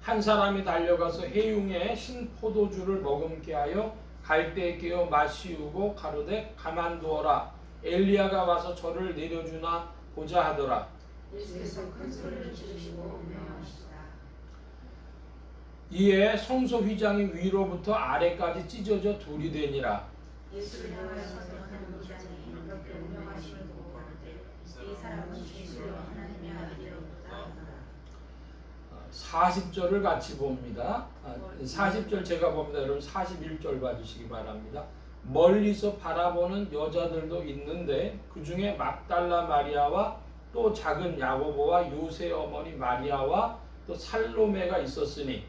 Speaker 1: 한 사람이 달려가서 해융에 신 포도주를 머금게 하여 갈대에 끼어 마시우고 가로되 가만두어라. 엘리야가 와서 저를 내려주나 보자 하더라. 이에 성소 휘장이 위로부터 아래까지 찢어져 둘이 되니라. 40절을 같이 봅니다. 40절 제가 봅니다. 여러분 41절 봐주시기 바랍니다. 멀리서 바라보는 여자들도 있는데 그 중에 막달라 마리아와 또 작은 야고보와 요새 어머니 마리아와 또 살로메가 있었으니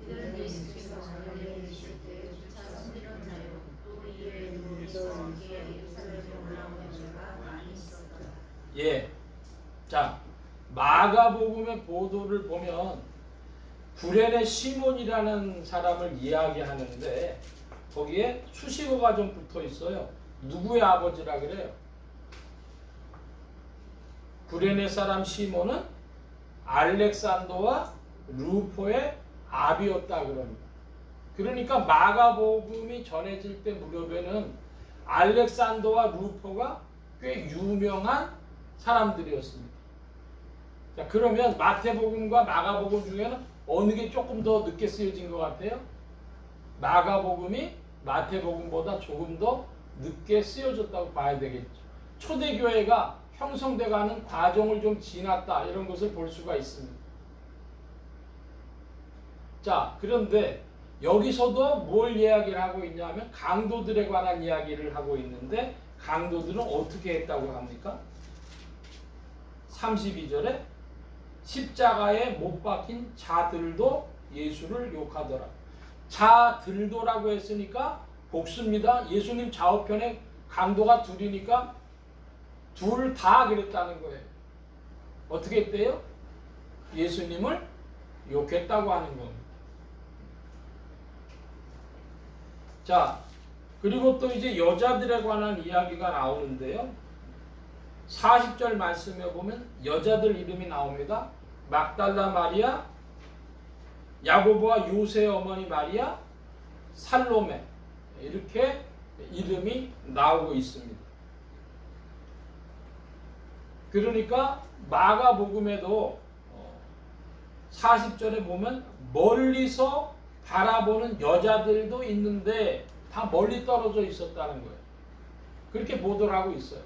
Speaker 3: 이들은 예수께서 저녁에 계실 때 주차 섬기던 자요 또 이에 누워서 함께 예루살렘에 올라오는 자가 많이 있었더라.
Speaker 1: 예. 자, 마가복음의 보도를 보면 구레네 시몬이라는 사람을 이야기하는데 거기에 수식어가 좀 붙어 있어요. 누구의 아버지라 그래요? 구레네 사람 시몬은 알렉산더와 루포의 아비였다 그럽니다. 그러니까 마가복음이 전해질 때 무렵에는 알렉산더와 루포가 꽤 유명한 사람들이었습니다. 자, 그러면 마태복음과 마가복음 중에는 어느 게 조금 더 늦게 쓰여진 것 같아요? 마가복음이 마태복음보다 조금 더 늦게 쓰여졌다고 봐야 되겠죠. 초대교회가 형성돼가는 과정을 좀 지났다 이런 것을 볼 수가 있습니다. 자, 그런데 여기서도 뭘 이야기를 하고 있냐면 강도들에 관한 이야기를 하고 있는데 강도들은 어떻게 했다고 합니까? 32절에 십자가에 못 박힌 자들도 예수를 욕하더라. 자들도라고 했으니까 복수입니다. 예수님 좌우편에 강도가 둘이니까 둘 다 그랬다는 거예요. 어떻게 했대요? 예수님을 욕했다고 하는 겁니다. 자, 그리고 또 이제 여자들에 관한 이야기가 나오는데요. 40절 말씀에 보면 여자들 이름이 나옵니다. 막달라 마리아, 야고보와 요새 어머니 마리아, 살로메 이렇게 이름이 나오고 있습니다. 그러니까 마가복음에도 40절에 보면 멀리서 바라보는 여자들도 있는데 다 멀리 떨어져 있었다는 거예요. 그렇게 보도를 하고 있어요.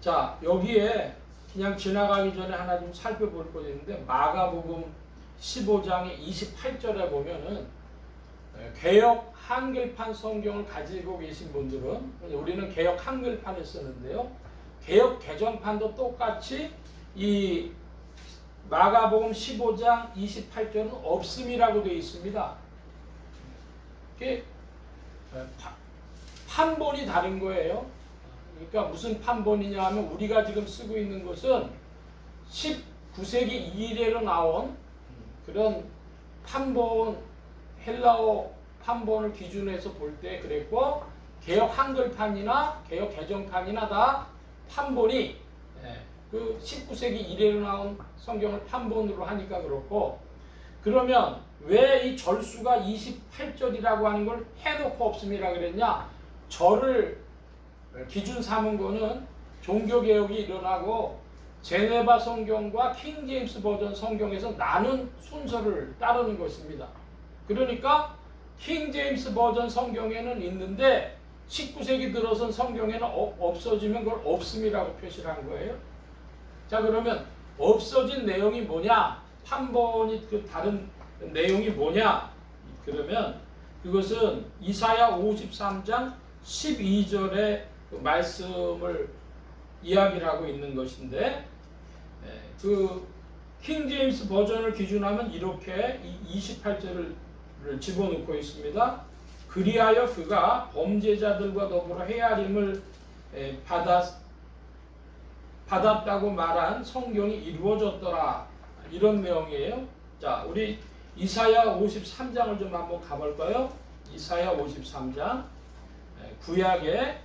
Speaker 1: 자, 여기에 그냥 지나가기 전에 하나 좀 살펴볼 거 있는데 마가복음 15장의 28절에 보면은 개역 한글판 성경을 가지고 계신 분들은 우리는 개역 한글판을 쓰는데요. 개역 개정판도 똑같이 이 마가복음 15장 28절은 없음이라고 되어 있습니다. 이게 판본이 다른 거예요. 그러니까 무슨 판본이냐 하면 우리가 지금 쓰고 있는 것은 19세기 이래로 나온 그런 판본, 헬라어 판본을 기준으로 해서 볼 때 그랬고 개역 한글판이나 개역 개정판이나 다 판본이 그 19세기 이래로 나온 성경을 판본으로 하니까 그렇고 그러면 왜 이 절수가 28절이라고 하는 걸 해놓고 없음이라 그랬냐? 절을 기준 삼은 거는 종교개혁이 일어나고 제네바 성경과 킹제임스 버전 성경에서 나눈 순서를 따르는 것입니다. 그러니까 킹제임스 버전 성경에는 있는데 19세기 들어선 성경에는 없어지면 그걸 없음이라고 표시를 한 거예요. 자, 그러면 없어진 내용이 뭐냐? 판본이 그 다른 내용이 뭐냐? 그러면 그것은 이사야 53장 12절의 그 말씀을 이야기를 하고 있는 것인데 그 킹제임스 버전을 기준하면 이렇게 28절을 집어넣고 있습니다. 그리하여 그가 범죄자들과 더불어 헤아림을 받았다고 말한 성경이 이루어졌더라. 이런 내용이에요. 자, 우리 이사야 53장을 좀 한번 가볼까요? 이사야 53장 구약의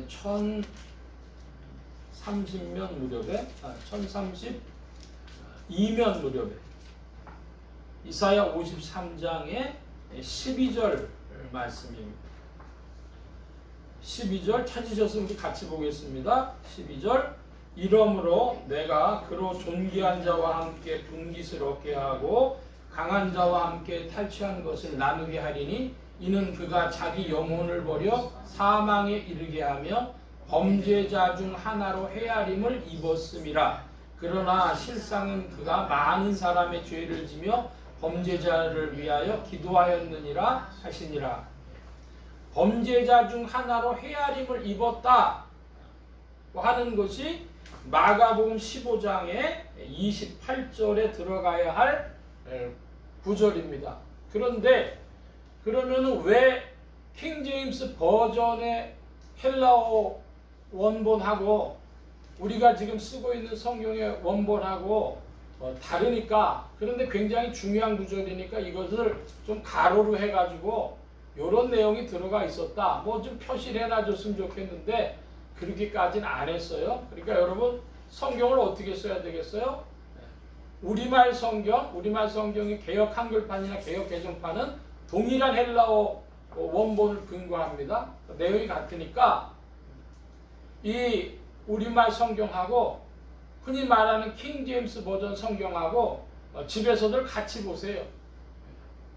Speaker 1: 1030면 무렵에 1032면 무렵에 이사야 53장의 12절 말씀입니다. 12절 찾으셨으면 우리 같이 보겠습니다. 12절 이러므로 내가 그로 존귀한 자와 함께 분깃을 얻게 하고 강한 자와 함께 탈취한 것을 나누게 하리니 이는 그가 자기 영혼을 버려 사망에 이르게 하며 범죄자 중 하나로 헤아림을 입었음이라. 그러나 실상은 그가 많은 사람의 죄를 지며 범죄자를 위하여 기도하였느니라 하시니라. 범죄자 중 하나로 헤아림을 입었다 하는 것이 마가복음 15장의 28절에 들어가야 할 구절입니다. 그런데 그러면은 왜 킹제임스 버전의 헬라어 원본하고 우리가 지금 쓰고 있는 성경의 원본하고 다르니까, 그런데 굉장히 중요한 구절이니까 이것을 좀 가로로 해가지고 이런 내용이 들어가 있었다, 뭐 좀 표시를 해놔줬으면 좋겠는데 그렇게까지는 안 했어요. 그러니까 여러분 성경을 어떻게 써야 되겠어요? 우리말 성경이 개역 한글판이나 개역 개정판은 동일한 헬라어 원본을 근거합니다. 내용이 같으니까 이 우리말 성경하고 흔히 말하는 킹 제임스 버전 성경하고 집에서들 같이 보세요.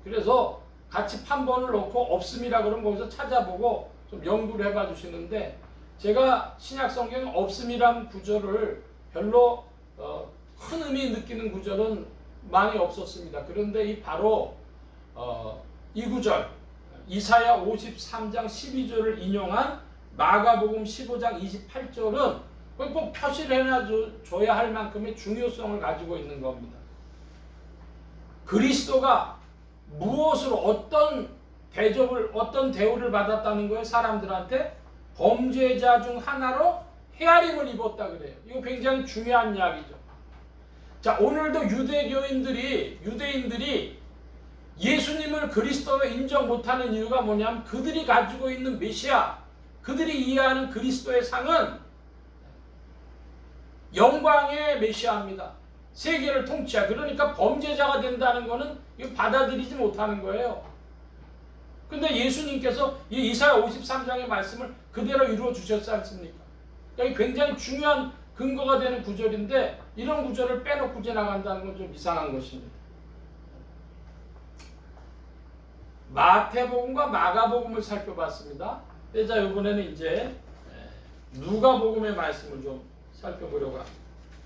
Speaker 1: 그래서 같이 판본을 놓고 없음이라 그러면 거기서 찾아보고 좀 연구를 해봐 주시는데, 제가 신약 성경에 없음이란 구절을 별로 큰 의미 느끼는 구절은 많이 없었습니다. 그런데 이 바로 이 구절, 이사야 53장 12절을 인용한 마가복음 15장 28절은 꼭 표시를 해놔줘야 할 만큼의 중요성을 가지고 있는 겁니다. 그리스도가 무엇으로 어떤 대접을, 어떤 대우를 받았다는 거예요? 사람들한테 범죄자 중 하나로 헤아림을 입었다 그래요. 이거 굉장히 중요한 이야기죠. 자, 오늘도 유대인들이 예수님을 그리스도로 인정 못하는 이유가 뭐냐면 그들이 가지고 있는 메시아, 그들이 이해하는 그리스도의 상은 영광의 메시아입니다. 세계를 통치하. 그러니까 범죄자가 된다는 것은 이거 받아들이지 못하는 거예요. 근데 예수님께서 이 이사야 53장의 말씀을 그대로 이루어 주셨지 않습니까? 그러니까 굉장히 중요한 근거가 되는 구절인데 이런 구절을 빼놓고 지나간다는 건 좀 이상한 것입니다. 마태복음과 마가복음을 살펴봤습니다. 자, 이번에는 이제 누가복음의 말씀을 좀 살펴보려고 합니다.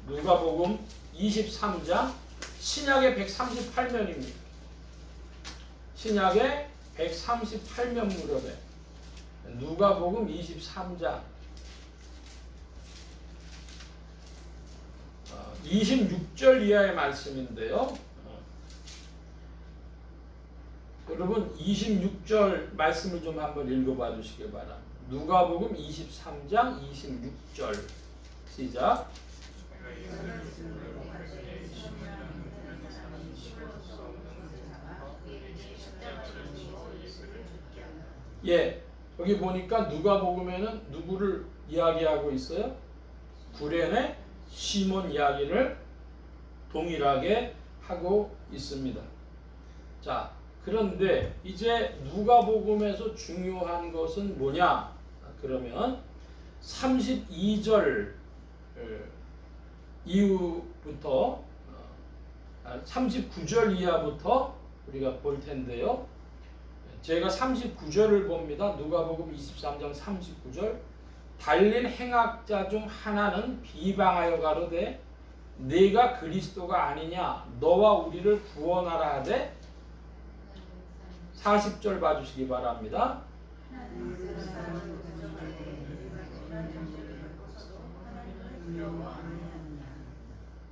Speaker 1: 누가복음 23장, 신약의 138면입니다. 신약의 138면 무렵에 누가복음 23장 26절 이하의 말씀인데요. 여러분 26절 말씀을 좀 한번 읽어봐 주시기 바랍니다. 누가복음 23장 26절 시작. 예, 여기 보니까 누가복음에는 누구를 이야기하고 있어요? 구레네 시몬 이야기를 동일하게 하고 있습니다. 자, 그런데 이제 누가복음에서 중요한 것은 뭐냐? 그러면 32절 이후부터 39절 이하부터 우리가 볼 텐데요. 제가 39절을 봅니다. 누가복음 23장 39절. 달린 행악자 중 하나는 비방하여 가로되 네가 그리스도가 아니냐, 너와 우리를 구원하라 하되. 40절 봐주시기 바랍니다.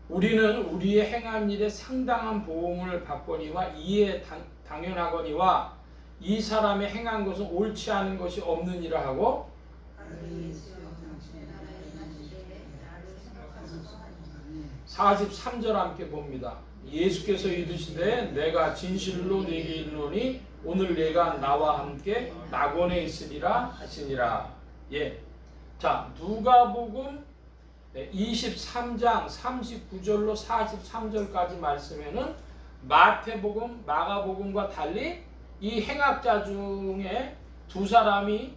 Speaker 1: 우리는 우리의 행한 일에 상당한 보응을 받거니와 이에 당연하거니와 이 사람의 행한 것은 옳지 않은 것이 없느니라 하고, 43절 함께 봅니다. 예수께서 이르시되 내가 진실로 네게 이르노니 오늘 내가 나와 함께 낙원에 있으리라 하시니라. 예. 자, 누가복음 23장 39절로 43절까지 말씀에는 마태복음, 마가복음과 달리 이 행악자 중에 두 사람이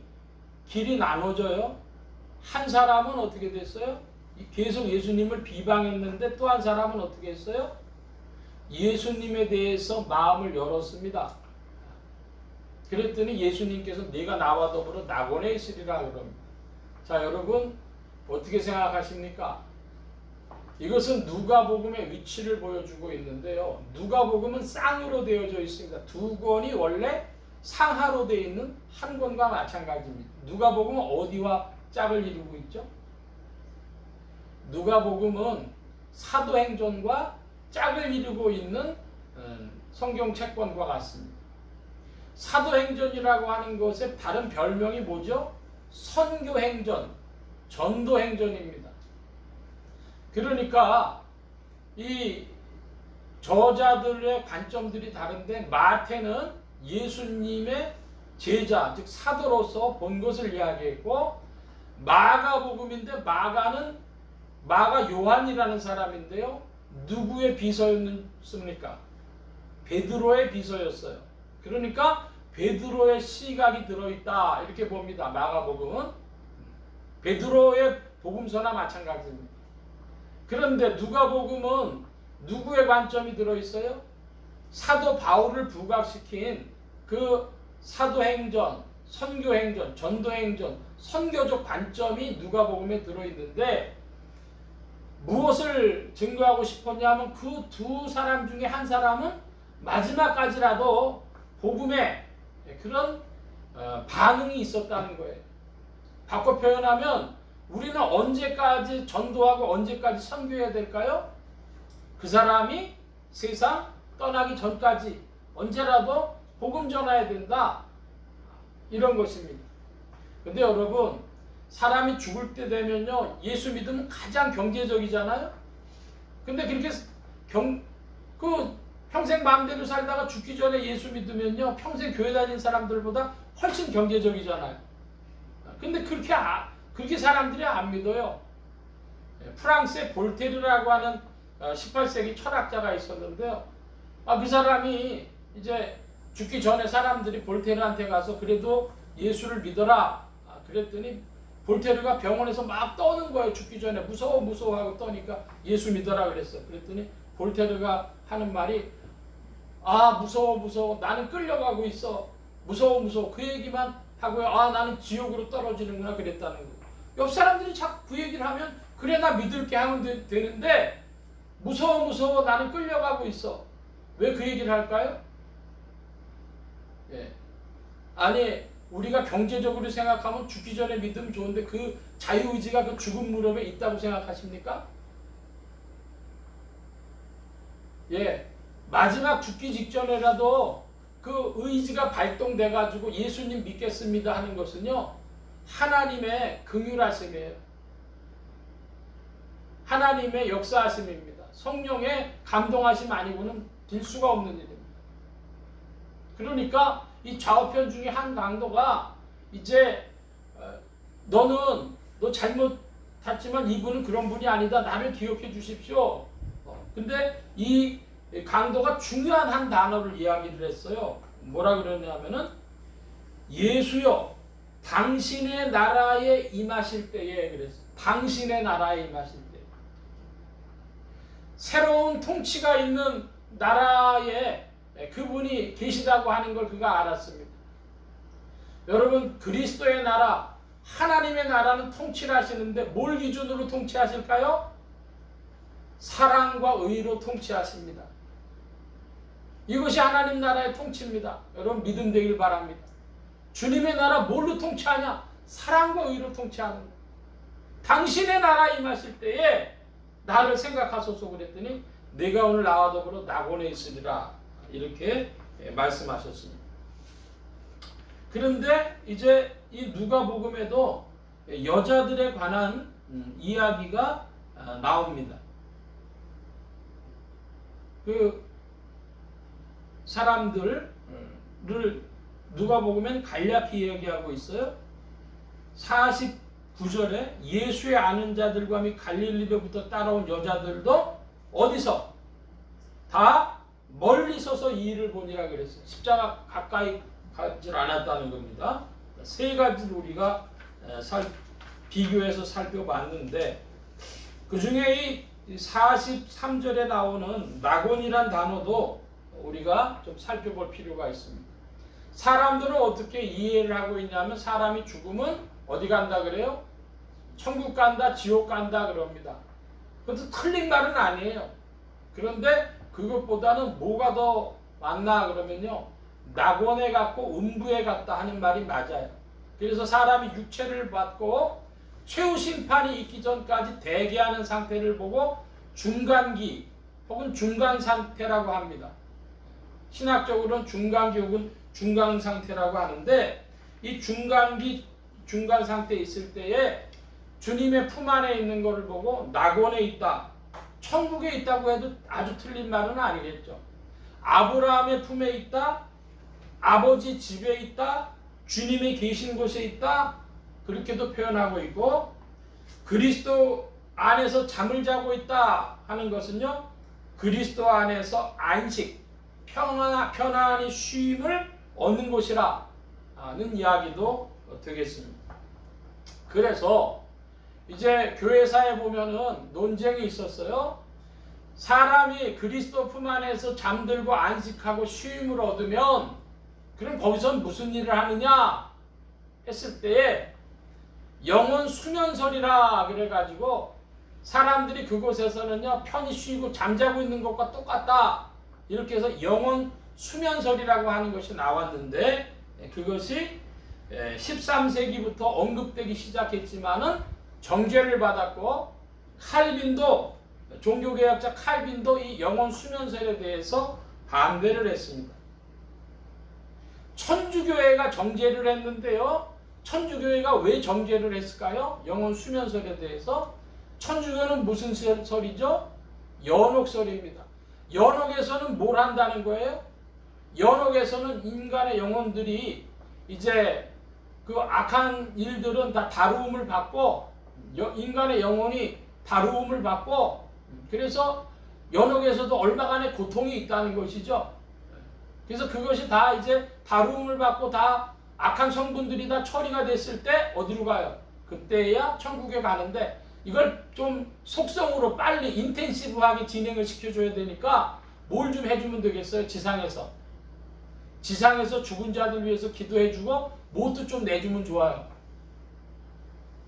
Speaker 1: 길이 나눠져요. 한 사람은 어떻게 됐어요? 계속 예수님을 비방했는데 또 한 사람은 어떻게 했어요? 예수님에 대해서 마음을 열었습니다. 그랬더니 예수님께서 네가 나와 더불어 낙원에 있으리라 그럽니다. 자, 여러분 어떻게 생각하십니까? 이것은 누가복음의 위치를 보여주고 있는데요. 누가복음은 쌍으로 되어져 있습니다. 두 권이 원래 상하로 되어 있는 한 권과 마찬가지입니다. 누가복음은 어디와 짝을 이루고 있죠? 누가복음은 사도행전과 짝을 이루고 있는 성경 책권과 같습니다. 사도행전이라고 하는 것의 다른 별명이 뭐죠? 선교행전, 전도행전입니다. 그러니까 이 저자들의 관점들이 다른데, 마태는 예수님의 제자, 즉 사도로서 본 것을 이야기했고, 마가복음인데 마가 요한이라는 사람인데요. 누구의 비서였습니까? 베드로의 비서였어요. 그러니까 베드로의 시각이 들어있다 이렇게 봅니다. 마가복음은 베드로의 복음서나 마찬가지입니다. 그런데 누가복음은 누구의 관점이 들어있어요? 사도 바울을 부각시킨 그 사도행전, 선교행전, 전도행전, 선교적 관점이 누가복음에 들어있는데, 무엇을 증거하고 싶었냐면 그 두 사람 중에 한 사람은 마지막까지라도 복음에 그런 반응이 있었다는 거예요. 바꿔 표현하면 우리는 언제까지 전도하고 언제까지 선교해야 될까요? 그 사람이 세상 떠나기 전까지 언제라도 복음 전해야 된다, 이런 것입니다. 근데 여러분, 사람이 죽을 때 되면요, 예수 믿으면 가장 경제적이잖아요. 근데 그렇게 평생 마음대로 살다가 죽기 전에 예수 믿으면요, 평생 교회 다닌 사람들보다 훨씬 경제적이잖아요. 근데 그렇게 사람들이 안 믿어요. 프랑스의 볼테르라고 하는 18세기 철학자가 있었는데요. 그 사람이 이제 죽기 전에 사람들이 볼테르한테 가서 그래도 예수를 믿어라 그랬더니, 볼테르가 병원에서 막 떠는 거예요. 죽기 전에 무서워 하고 떠니까 예수 믿어라 그랬어. 그랬더니 볼테르가 하는 말이, 무서워 나는 끌려가고 있어, 무서워 그 얘기만 하고요. 나는 지옥으로 떨어지는구나 그랬다는 거예요. 옆 사람들이 자꾸 그 얘기를 하면, 그래 나 믿을게 하면 되는데, 무서워 나는 끌려가고 있어, 왜 그 얘기를 할까요? 예. 아니, 우리가 경제적으로 생각하면 죽기 전에 믿으면 좋은데 그 자유의지가 그 죽음 무렵에 있다고 생각하십니까? 예, 마지막 죽기 직전에라도 그 의지가 발동돼 가지고 예수님 믿겠습니다 하는 것은요, 하나님의 긍휼하심이에요. 하나님의 역사하심입니다. 성령의 감동하심 아니고는 될 수가 없는 일입니다. 그러니까 이 좌우편 중에 한 강도가 이제 너 잘못했지만 이분은 그런 분이 아니다, 나를 기억해 주십시오. 근데 이 강도가 중요한 한 단어를 이야기를 했어요. 뭐라 그러냐면은, 예수여 당신의 나라에 임하실 때에, 그랬어요. 당신의 나라에 임하실 때, 새로운 통치가 있는 나라에 그분이 계시다고 하는 걸 그가 알았습니다. 여러분, 그리스도의 나라, 하나님의 나라는 통치를 하시는데 뭘 기준으로 통치하실까요? 사랑과 의로 통치하십니다. 이것이 하나님 나라의 통치입니다. 여러분 믿음 되길 바랍니다. 주님의 나라 뭘로 통치하냐? 사랑과 의로 통치하는 거예요. 당신의 나라에 임하실 때에 나를 생각하소서 그랬더니, 내가 오늘 나와 더불어 낙원에 있으리라 이렇게 말씀하셨습니다. 그런데 이제 이 누가복음에도 여자들에 관한 이야기가 나옵니다. 그 사람들을 누가복음엔 간략히 얘기하고 있어요. 49절에 예수의 아는 자들과 및 갈릴리로부터 따라온 여자들도 어디서? 다 멀리 서서 이 일을 보니라 그랬어요. 십자가 가까이 가지 않았다는 겁니다. 세 가지를 우리가 비교해서 살펴봤는데, 그 중에 이 43절에 나오는 낙원이란 단어도 우리가 좀 살펴볼 필요가 있습니다. 사람들은 어떻게 이해를 하고 있냐면, 사람이 죽으면 어디 간다 그래요? 천국 간다, 지옥 간다 그럽니다. 그것도 틀린 말은 아니에요. 그런데 그것보다는 뭐가 더 맞나 그러면요, 낙원에 갔고 음부에 갔다 하는 말이 맞아요. 그래서 사람이 육체를 받고 최후 심판이 있기 전까지 대기하는 상태를 보고 중간기 혹은 중간 상태라고 합니다. 신학적으로는 중간기 혹은 중간 상태라고 하는데, 이 중간기 중간 상태에 있을 때에 주님의 품 안에 있는 것을 보고 낙원에 있다, 천국에 있다고 해도 아주 틀린 말은 아니겠죠. 아브라함의 품에 있다, 아버지 집에 있다, 주님이 계신 곳에 있다, 그렇게도 표현하고 있고, 그리스도 안에서 잠을 자고 있다 하는 것은요, 그리스도 안에서 안식, 편안히 쉼을 얻는 곳이라 하는 이야기도 되겠습니다. 그래서 이제 교회사에 보면은 논쟁이 있었어요. 사람이 그리스도 품 안에서 잠들고 안식하고 쉼을 얻으면 그럼 거기서 무슨 일을 하느냐 했을 때에 영원 수면설이라 그래가지고 사람들이 그곳에서는요 편히 쉬고 잠자고 있는 것과 똑같다, 이렇게 해서 영원 수면설이라고 하는 것이 나왔는데, 그것이 13세기부터 언급되기 시작했지만은 정죄를 받았고, 칼빈도, 종교개혁자 칼빈도 이 영원 수면설에 대해서 반대를 했습니다. 천주교회가 정죄를 했는데요, 천주교회가 왜 정죄를 했을까요? 영원 수면설에 대해서. 천주교는 무슨 설이죠? 연옥설입니다. 연옥에서는 뭘 한다는 거예요? 연옥에서는 인간의 영혼들이 이제 그 악한 일들은 다 다루음을 받고, 인간의 영혼이 다루음을 받고, 그래서 연옥에서도 얼마간의 고통이 있다는 것이죠. 그래서 그것이 다 이제 다루음을 받고 다 악한 성분들이 다 처리가 됐을 때 어디로 가요? 그때야 천국에 가는데, 이걸 좀 속성으로 빨리 인텐시브하게 진행을 시켜줘야 되니까 뭘 좀 해주면 되겠어요? 지상에서 죽은 자들 위해서 기도해주고 뭣도 좀 내주면 좋아요.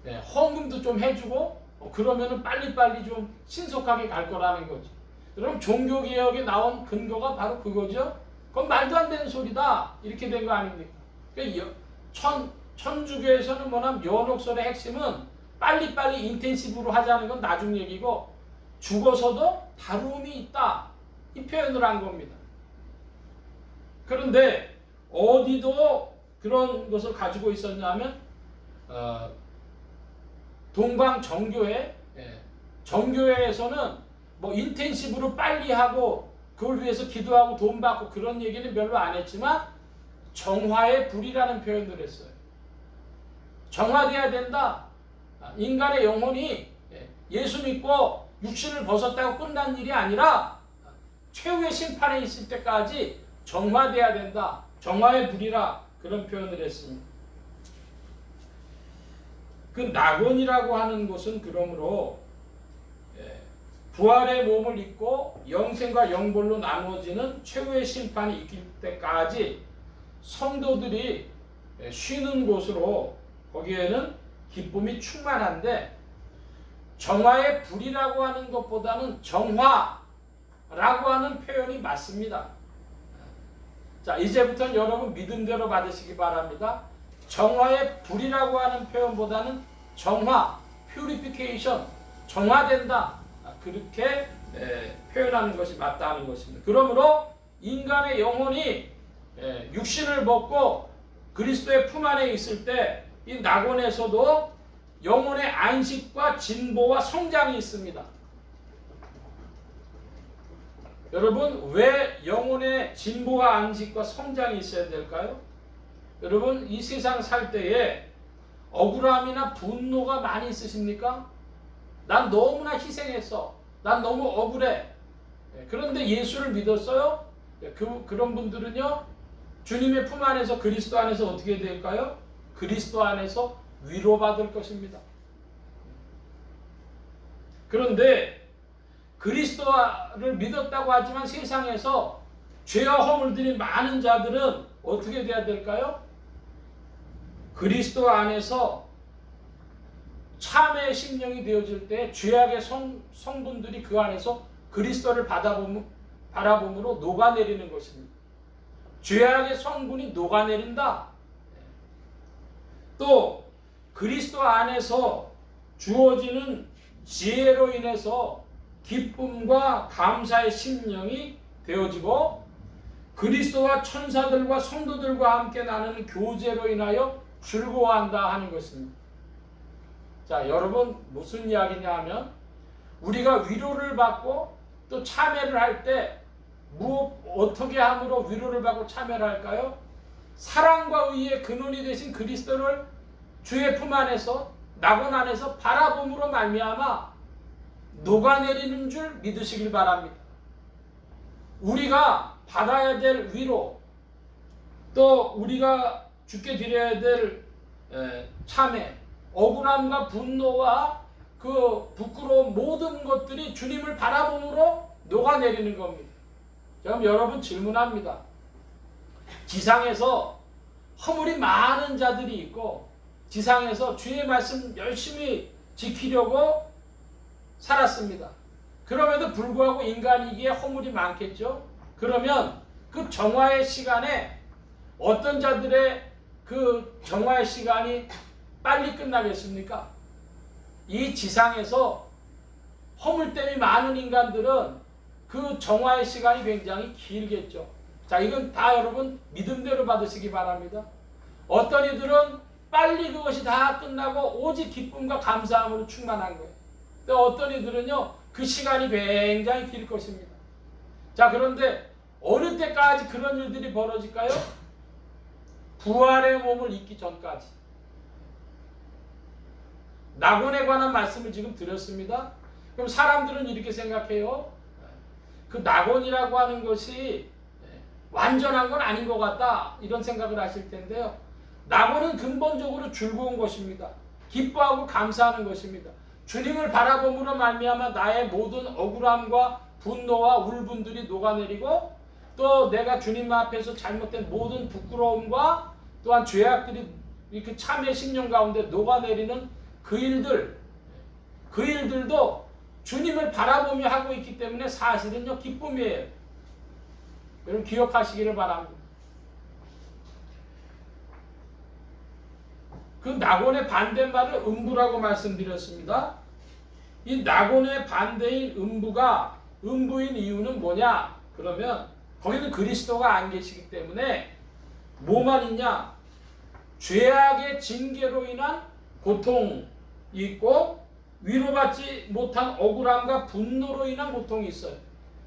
Speaker 1: 네, 헌금도 좀 해주고 그러면은 빨리빨리 좀 신속하게 갈 거라는 거지. 그럼 종교개혁에 나온 근거가 바로 그거죠. 그건 말도 안 되는 소리다, 이렇게 된 거 아닙니까? 그러니까 천주교에서는 뭐냐면 연옥설의 핵심은 빨리빨리 인텐시브로 하자는 건 나중 얘기고, 죽어서도 다루음이 있다, 이 표현을 한 겁니다. 그런데 어디도 그런 것을 가지고 있었냐면 동방 정교회, 정교회에서는 뭐 인텐시브로 빨리 하고 그걸 위해서 기도하고 돈 받고 그런 얘기는 별로 안 했지만 정화의 불이라는 표현을 했어요. 정화돼야 된다. 인간의 영혼이 예수 믿고 육신을 벗었다고 끝난 일이 아니라 최후의 심판에 있을 때까지 정화돼야 된다. 정화의 불이라 그런 표현을 했습니다. 그 낙원이라고 하는 것은 그러므로 부활의 몸을 입고 영생과 영벌로 나누어지는 최후의 심판이 있을 때까지 성도들이 쉬는 곳으로, 거기에는 기쁨이 충만한데, 정화의 불이라고 하는 것보다는 정화라고 하는 표현이 맞습니다. 자, 이제부터는 여러분 믿음대로 받으시기 바랍니다. 정화의 불이라고 하는 표현보다는 정화, purification, 정화된다, 그렇게 표현하는 것이 맞다는 것입니다. 그러므로 인간의 영혼이 육신을 벗고 그리스도의 품 안에 있을 때 이 낙원에서도 영혼의 안식과 진보와 성장이 있습니다. 여러분, 왜 영혼의 진보와 안식과 성장이 있어야 될까요? 여러분, 이 세상 살 때에 억울함이나 분노가 많이 있으십니까? 난 너무나 희생했어. 난 너무 억울해. 그런데 예수를 믿었어요? 그런 분들은요, 주님의 품 안에서, 그리스도 안에서 어떻게 될까요? 그리스도 안에서 위로받을 것입니다. 그런데 그리스도를 믿었다고 하지만 세상에서 죄와 허물들이 많은 자들은 어떻게 돼야 될까요? 그리스도 안에서 참회의 심령이 되어질 때 죄악의 성분들이 그 안에서 그리스도를 바라봄으로 녹아내리는 것입니다. 죄악의 성분이 녹아내린다. 또 그리스도 안에서 주어지는 지혜로 인해서 기쁨과 감사의 심령이 되어지고 그리스도와 천사들과 성도들과 함께 나누는 교제로 인하여 즐거워한다 하는 것입니다. 자, 여러분 무슨 이야기냐 하면 우리가 위로를 받고 또 참회를 할 때 어떻게 함으로 위로를 받고 참회를 할까요? 사랑과 의의 근원이 되신 그리스도를 주의 품 안에서 낙원 안에서 바라봄으로 말미암아 녹아내리는 줄 믿으시길 바랍니다. 우리가 받아야 될 위로 또 우리가 주께 드려야 될 참회, 억울함과 분노와 그 부끄러운 모든 것들이 주님을 바라봄으로 녹아내리는 겁니다. 그럼 여러분 질문합니다. 지상에서 허물이 많은 자들이 있고 지상에서 주의 말씀 열심히 지키려고 살았습니다. 그럼에도 불구하고 인간이기에 허물이 많겠죠. 그러면 그 정화의 시간에 어떤 자들의 그 정화의 시간이 빨리 끝나겠습니까? 이 지상에서 허물됨이 많은 인간들은 그 정화의 시간이 굉장히 길겠죠. 자, 이건 다 여러분 믿음대로 받으시기 바랍니다. 어떤 이들은 빨리 그것이 다 끝나고 오직 기쁨과 감사함으로 충만한 거예요. 또 어떤 이들은요, 그 시간이 굉장히 길 것입니다. 자, 그런데 어느 때까지 그런 일들이 벌어질까요? 부활의 몸을 입기 전까지. 낙원에 관한 말씀을 지금 드렸습니다. 그럼 사람들은 이렇게 생각해요. 그 낙원이라고 하는 것이 완전한 건 아닌 것 같다, 이런 생각을 하실 텐데요. 낙원은 근본적으로 즐거운 것입니다. 기뻐하고 감사하는 것입니다. 주님을 바라봄으로 말미암아 나의 모든 억울함과 분노와 울분들이 녹아내리고 또 내가 주님 앞에서 잘못된 모든 부끄러움과 또한 죄악들이 이렇게 참의 심령 가운데 녹아내리는 그 일들도 주님을 바라보며 하고 있기 때문에 사실은요 기쁨이에요. 여러분 기억하시기를 바랍니다. 그 낙원의 반대말을 음부라고 말씀드렸습니다. 이 낙원의 반대인 음부인 이유는 뭐냐? 그러면 거기는 그리스도가 안 계시기 때문에 뭐만 있냐? 죄악의 징계로 인한 고통이 있고 위로받지 못한 억울함과 분노로 인한 고통이 있어요.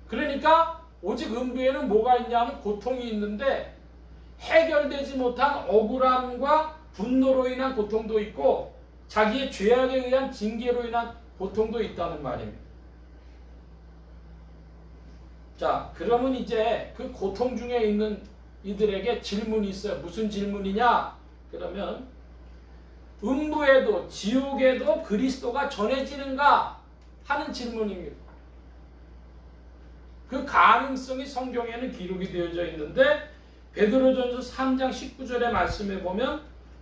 Speaker 1: 그러니까 오직 음부에는 뭐가 있냐면 고통이 있는데 해결되지 못한 억울함과 분노로 인한 고통도 있고 자기의 죄악에 의한 징계로 인한 고통도 있다는 말입니다. 자, 그러면 이제 그 고통 중에 있는 이들에게 질문이 있어요. 무슨 질문이냐? 그러면 음부에도 지옥에도 그리스도가 전해지는가 하는 질문입니다. 그 가능성이 성경에는 기록이 되어져 있는데 베드로전서 3장 19절의 말씀에 보면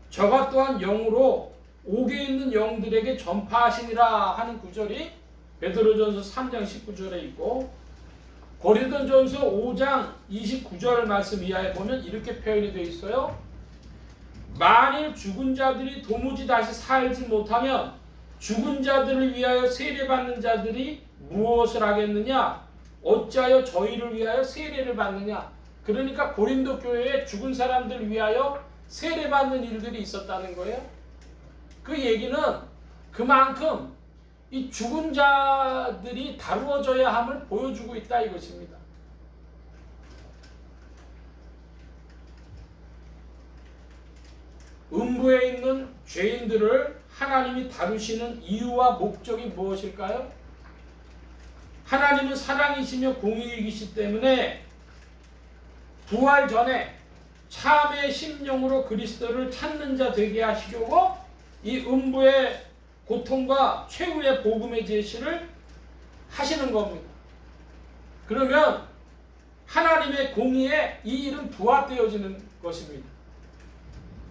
Speaker 1: 저가 또한 영으로 옥에 있는 영들에게 전파하시니라 하는 구절이 베드로전서 3장 19절에 있고 고린도전서 5장 29절 말씀 이하에 보면 이렇게 표현이 되어 있어요. 만일 죽은 자들이 도무지 다시 살지 못하면 죽은 자들을 위하여 세례받는 자들이 무엇을 하겠느냐? 어찌하여 저희를 위하여 세례를 받느냐? 그러니까 고린도 교회에 죽은 사람들을 위하여 세례받는 일들이 있었다는 거예요. 그 얘기는 그만큼 이 죽은 자들이 다루어져야 함을 보여주고 있다 이것입니다. 음부에 있는 죄인들을 하나님이 다루시는 이유와 목적이 무엇일까요? 하나님은 사랑이시며 공의이시기 때문에 부활 전에 참의 심령으로 그리스도를 찾는 자 되게 하시려고 이 음부의 고통과 최후의 복음의 제시를 하시는 겁니다. 그러면 하나님의 공의에 이 일은 부합되어지는 것입니다.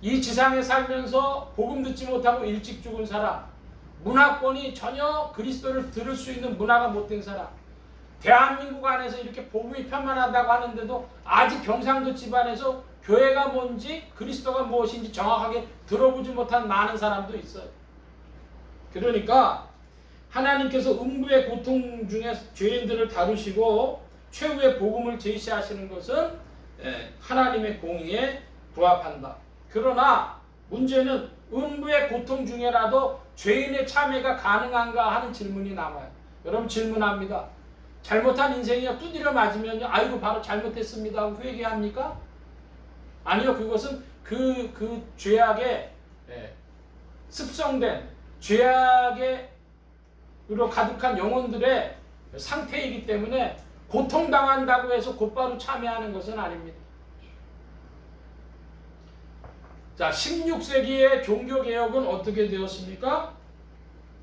Speaker 1: 이 지상에 살면서 복음 듣지 못하고 일찍 죽은 사람, 문화권이 전혀 그리스도를 들을 수 있는 문화가 못된 사람, 대한민국 안에서 이렇게 복음이 편만하다고 하는데도 아직 경상도 집안에서 교회가 뭔지 그리스도가 무엇인지 정확하게 들어보지 못한 많은 사람도 있어요. 그러니까 하나님께서 음부의 고통 중에 죄인들을 다루시고 최후의 복음을 제시하시는 것은 하나님의 공의에 부합한다. 그러나 문제는 음부의 고통 중에라도 죄인의 참회가 가능한가 하는 질문이 남아요. 여러분 질문합니다. 잘못한 인생이요 두드려 맞으면요 아이고 바로 잘못했습니다 하고 회개합니까? 아니요, 그것은 그 죄악에 습성된 죄악으로 가득한 영혼들의 상태이기 때문에 고통당한다고 해서 곧바로 참여하는 것은 아닙니다. 자, 16세기의 종교개혁은 어떻게 되었습니까?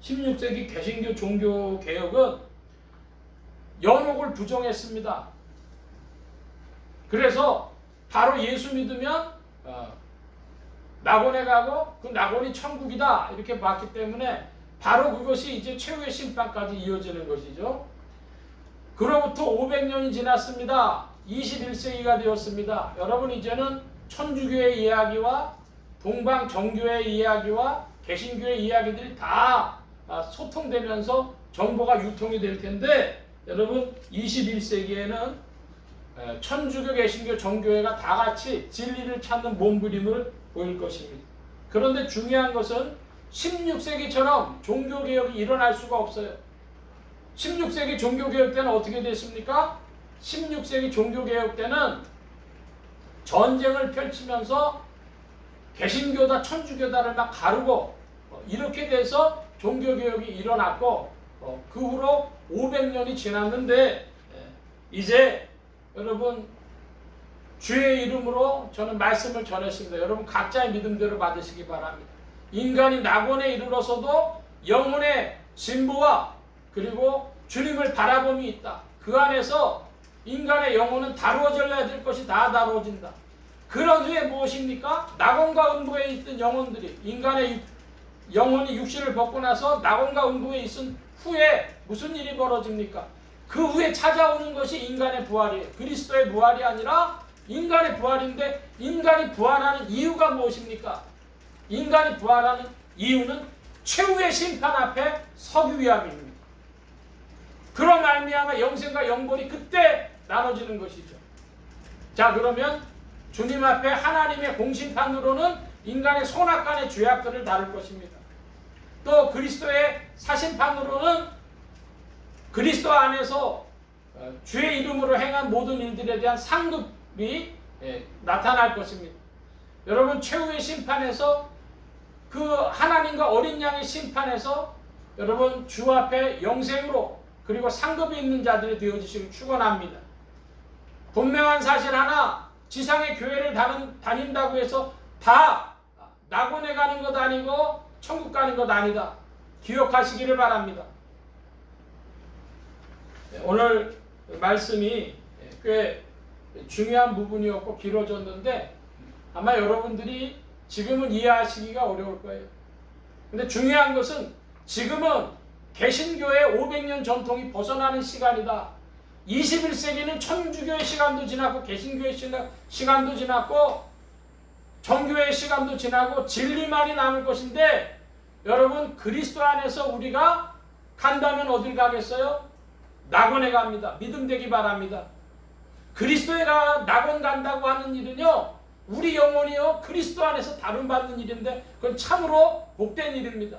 Speaker 1: 16세기 개신교 종교개혁은 연옥을 부정했습니다. 그래서 바로 예수 믿으면 낙원에 가고 그 낙원이 천국이다 이렇게 봤기 때문에 바로 그것이 이제 최후의 심판까지 이어지는 것이죠. 그로부터 500년이 지났습니다. 21세기가 되었습니다. 여러분 이제는 천주교의 이야기와 동방 정교의 이야기와 개신교의 이야기들이 다 소통되면서 정보가 유통이 될 텐데 여러분 21세기에는 천주교, 개신교, 정교회가 다 같이 진리를 찾는 몸부림을 보일 것입니다. 그런데 중요한 것은 16세기처럼 종교개혁이 일어날 수가 없어요. 16세기 종교개혁 때는 어떻게 됐습니까? 16세기 종교개혁 때는 전쟁을 펼치면서 개신교다 천주교다를 막 가르고 이렇게 돼서 종교개혁이 일어났고 그 후로 500년이 지났는데 이제 여러분 주의 이름으로 저는 말씀을 전했습니다. 여러분 각자의 믿음대로 받으시기 바랍니다. 인간이 낙원에 이르러서도 영혼의 진보와 그리고 주님을 바라봄이 있다. 그 안에서 인간의 영혼은 다루어져야 될 것이 다 다루어진다. 그런 후에 무엇입니까? 낙원과 음부에 있던 영혼들이 인간의 영혼이 육신을 벗고 나서 낙원과 음부에 있은 후에 무슨 일이 벌어집니까? 그 후에 찾아오는 것이 인간의 부활이에요. 그리스도의 부활이 아니라 인간의 부활인데 인간이 부활하는 이유가 무엇입니까? 인간이 부활하는 이유는 최후의 심판 앞에 서기 위함입니다. 그런 말미암아 영생과 영벌이 그때 나눠지는 것이죠. 자, 그러면 주님 앞에 하나님의 공심판으로는 인간의 손악간의 죄악들을 다룰 것입니다. 또 그리스도의 사심판으로는 그리스도 안에서 주의 이름으로 행한 모든 일들에 대한 상급이 나타날 것입니다. 여러분 최후의 심판에서 그 하나님과 어린 양의 심판에서 여러분 주 앞에 영생으로 그리고 상급이 있는 자들이 되어주시길 축원합니다. 분명한 사실 하나, 지상의 교회를 다닌다고 해서 다 낙원에 가는 것 아니고 천국 가는 것 아니다. 기억하시기를 바랍니다. 오늘 말씀이 꽤 중요한 부분이었고 길어졌는데 아마 여러분들이 지금은 이해하시기가 어려울 거예요. 근데 중요한 것은 지금은 개신교의 500년 전통이 벗어나는 시간이다. 21세기는 천주교의 시간도 지났고 개신교의 시간도 지났고 정교의 시간도 지나고 진리만이 남을 것인데 여러분 그리스도 안에서 우리가 간다면 어딜 가겠어요? 낙원에 갑니다. 믿음 되기 바랍니다. 그리스도에 낙원 간다고 하는 일은요 우리 영혼이요 그리스도 안에서 다룬받는 일인데 그건 참으로 복된 일입니다.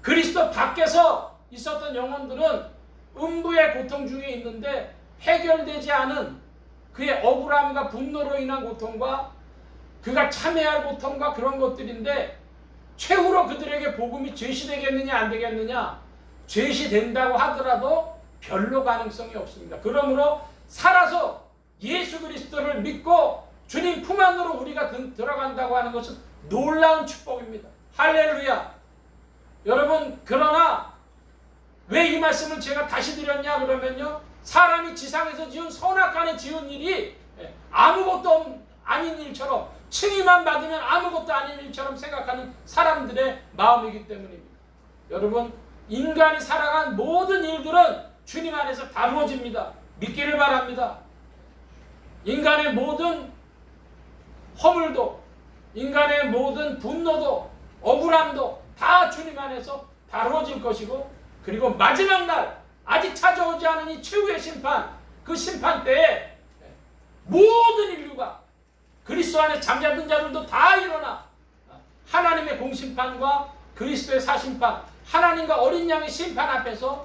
Speaker 1: 그리스도 밖에서 있었던 영혼들은 음부의 고통 중에 있는데 해결되지 않은 그의 억울함과 분노로 인한 고통과 그가 참여할 고통과 그런 것들인데 최후로 그들에게 복음이 제시되겠느냐 안 되겠느냐, 제시된다고 하더라도 별로 가능성이 없습니다. 그러므로 살아서 예수 그리스도를 믿고 주님 품 안으로 우리가 들어간다고 하는 것은 놀라운 축복입니다. 할렐루야. 여러분 그러나 왜 이 말씀을 제가 다시 드렸냐 그러면요 사람이 지상에서 지은 선악간에 지은 일이 아무것도 아닌 일처럼 칭의만 받으면 아무것도 아닌 일처럼 생각하는 사람들의 마음이기 때문입니다. 여러분, 인간이 살아간 모든 일들은 주님 안에서 다루어집니다. 믿기를 바랍니다. 인간의 모든 허물도, 인간의 모든 분노도, 억울함도 다 주님 안에서 다루어질 것이고, 그리고 마지막 날 아직 찾아오지 않은 이 최후의 심판, 그 심판 때에 모든 인류가 그리스도 안에 잠자던 자들도 다 일어나 하나님의 공심판과 그리스도의 사심판, 하나님과 어린 양의 심판 앞에서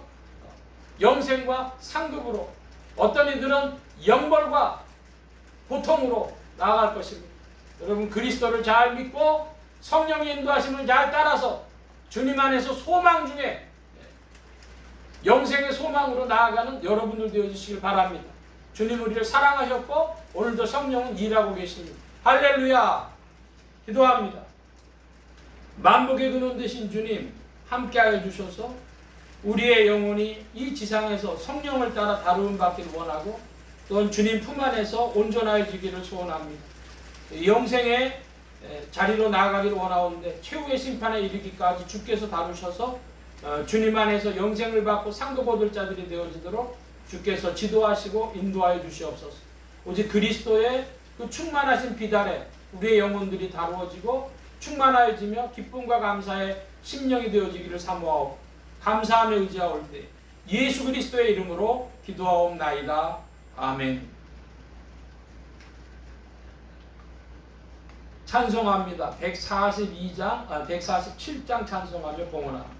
Speaker 1: 영생과 상급으로, 어떤 이들은 영벌과 고통으로 나아갈 것입니다. 여러분, 그리스도를 잘 믿고 성령의 인도하심을 잘 따라서 주님 안에서 소망 중에 영생의 소망으로 나아가는 여러분들 되어주시길 바랍니다. 주님 우리를 사랑하셨고 오늘도 성령은 일하고 계십니다. 할렐루야. 기도합니다. 만복의 근원 되신 주님, 함께하여 주셔서 우리의 영혼이 이 지상에서 성령을 따라 다루음 받기를 원하고, 또한 주님 품 안에서 온전해지기를 소원합니다. 영생의 자리로 나아가기를 원하오는데, 최후의 심판에 이르기까지 주께서 다루셔서 주님 안에서 영생을 받고 상급 얻을 자들이 되어지도록 주께서 지도하시고 인도하여 주시옵소서. 오직 그리스도의 그 충만하신 비달에 우리의 영혼들이 다루어지고 충만하여지며 기쁨과 감사의 심령이 되어지기를 사모하고 감사하며 의지하올 때 예수 그리스도의 이름으로 기도하옵나이다. 아멘. 찬송합니다. 147장 찬송하며 봉헌합니다.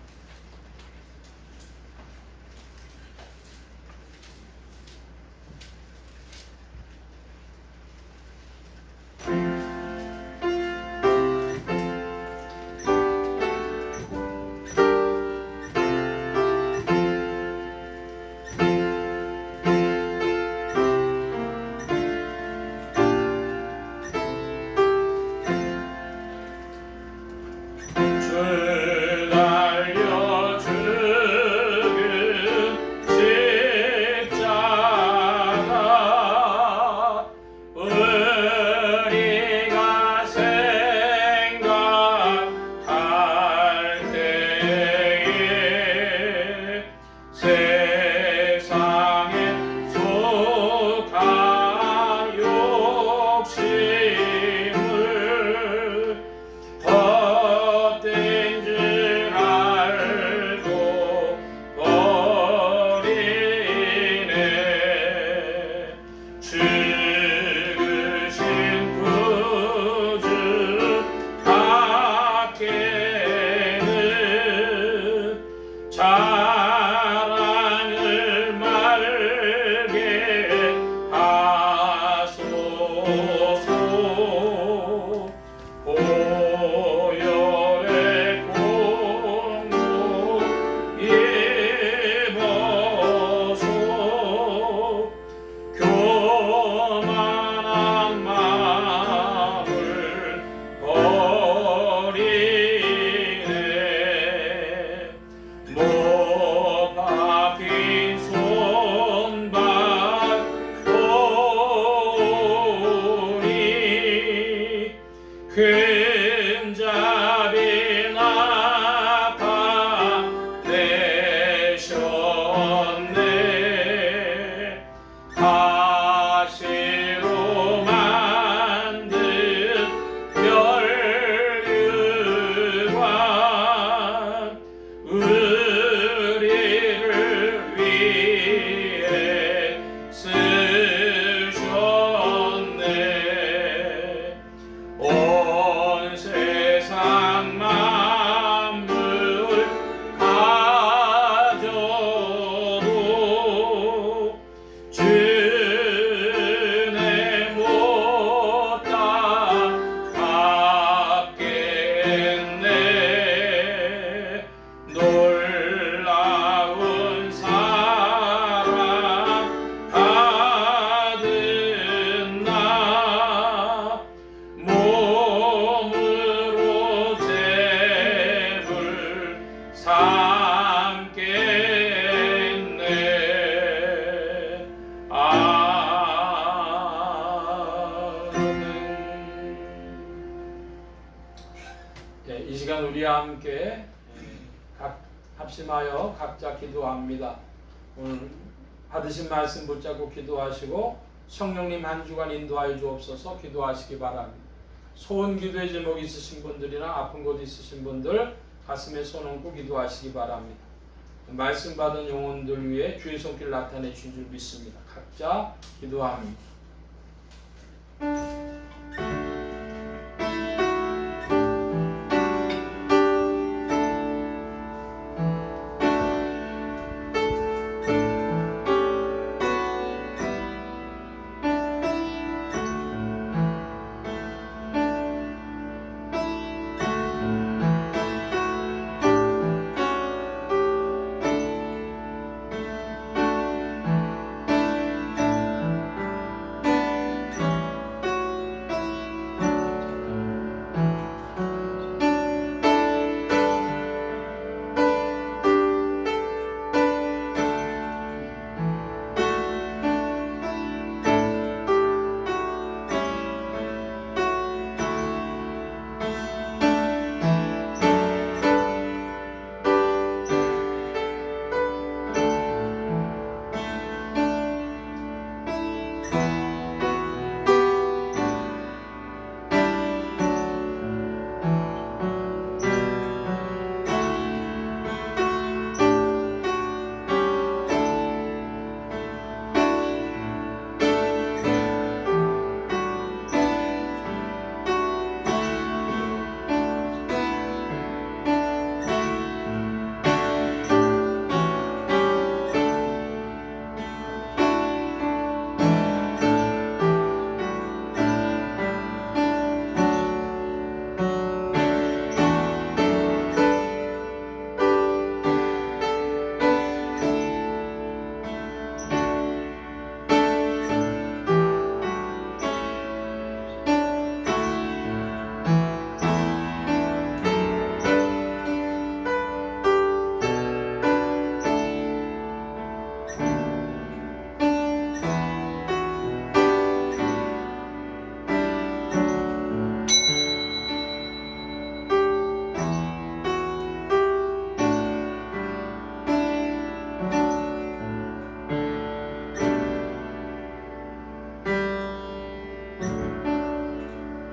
Speaker 2: 금잡이 나타내셨네. 가시로 만든 멸류관 우리를 위해 쓰셨네. 온 세상 만물 가져도 주네 못 따갑겠네. 놀라운 사랑 받은 나 몸으로 재물 삼겠네. 아멘. 이 시간 우리와 함께 각
Speaker 1: 합심하여 각자 기도합니다. 오늘 받으신 말씀 붙잡고 기도하시고 성령님 한 주간 인도하여 주옵소서. 기도하시기 바랍니다. 소원 기도의 제목 있으신 분들이나 아픈 곳 있으신 분들 가슴에 손 얹고 기도하시기 바랍니다. 말씀 받은 영혼들 위해 주의 손길 나타내 주신 줄 믿습니다. 각자 기도합니다.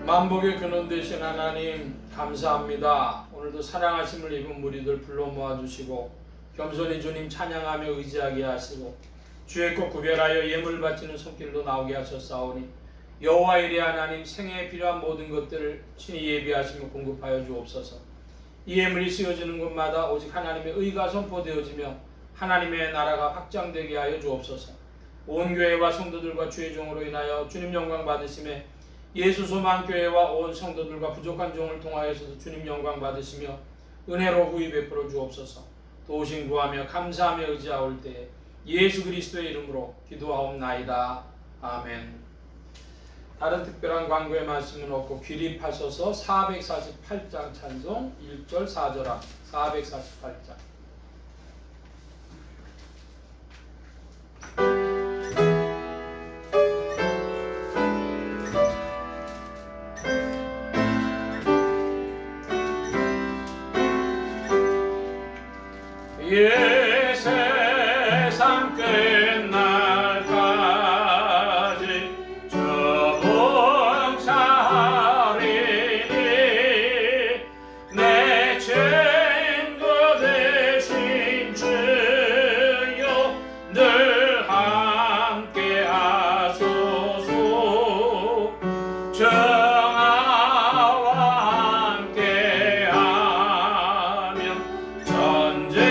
Speaker 1: 만복의 근원 되신 하나님 감사합니다. 오늘도 사랑하심을 입은 무리들 불러 모아주시고 겸손히 주님 찬양하며 의지하게 하시고 주의 것 구별하여 예물 바치는 손길로 나오게 하셨사오니 여호와 이레 하나님 생애에 필요한 모든 것들을 친히 예비하시며 공급하여 주옵소서. 이 예물이 쓰여지는 곳마다 오직 하나님의 의가 선포되어지며 하나님의 나라가 확장되게 하여 주옵소서. 온 교회와 성도들과 주의 종으로 인하여 주님 영광 받으심에 예수 소망 교회와 온 성도들과 부족한 종을 통하여서도 주님 영광 받으시며 은혜로 후히 베풀어 주옵소서. 도우심 구하며 감사하며 의지하올 때에 예수 그리스도의 이름으로 기도하옵나이다. 아멘. 다른 특별한 광고의 말씀은 없고 귀립하셔서 448장 찬송 1절 4절함 448장.
Speaker 2: 예 세상 끝날까지 저 봉사하리니 내 친구 되신 주여 늘 함께 하소서. 정아와 함께 하면 전쟁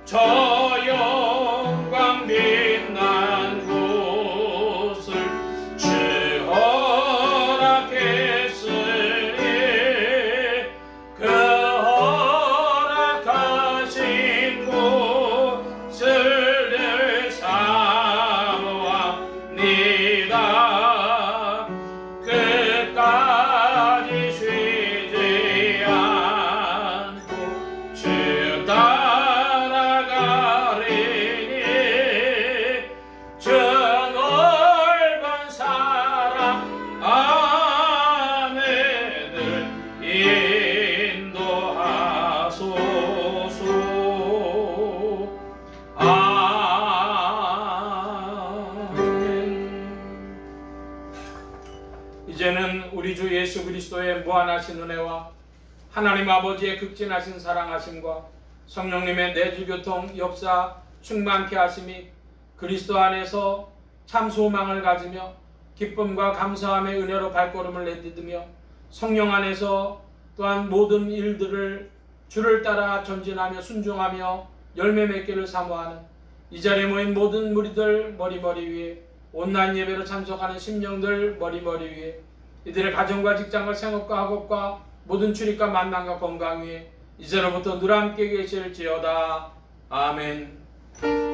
Speaker 2: 저 영광 빛난 곳을 주 허락
Speaker 1: 이제는 우리 주 예수 그리스도의 무한하신 은혜와 하나님 아버지의 극진하신 사랑하심과 성령님의 내주교통 역사 충만케 하심이 그리스도 안에서 참 소망을 가지며 기쁨과 감사함의 은혜로 발걸음을 내딛으며 성령 안에서 또한 모든 일들을 주를 따라 전진하며 순종하며 열매 맺기를 사모하는 이 자리에 모인 모든 무리들 머리머리 위에 온라인 예배로 참석하는 심령들 머리머리 위에 이들의 가정과 직장과 생업과 학업과 모든 출입과 만남과 건강 위에 이제로부터 늘 함께 계실지어다. 아멘.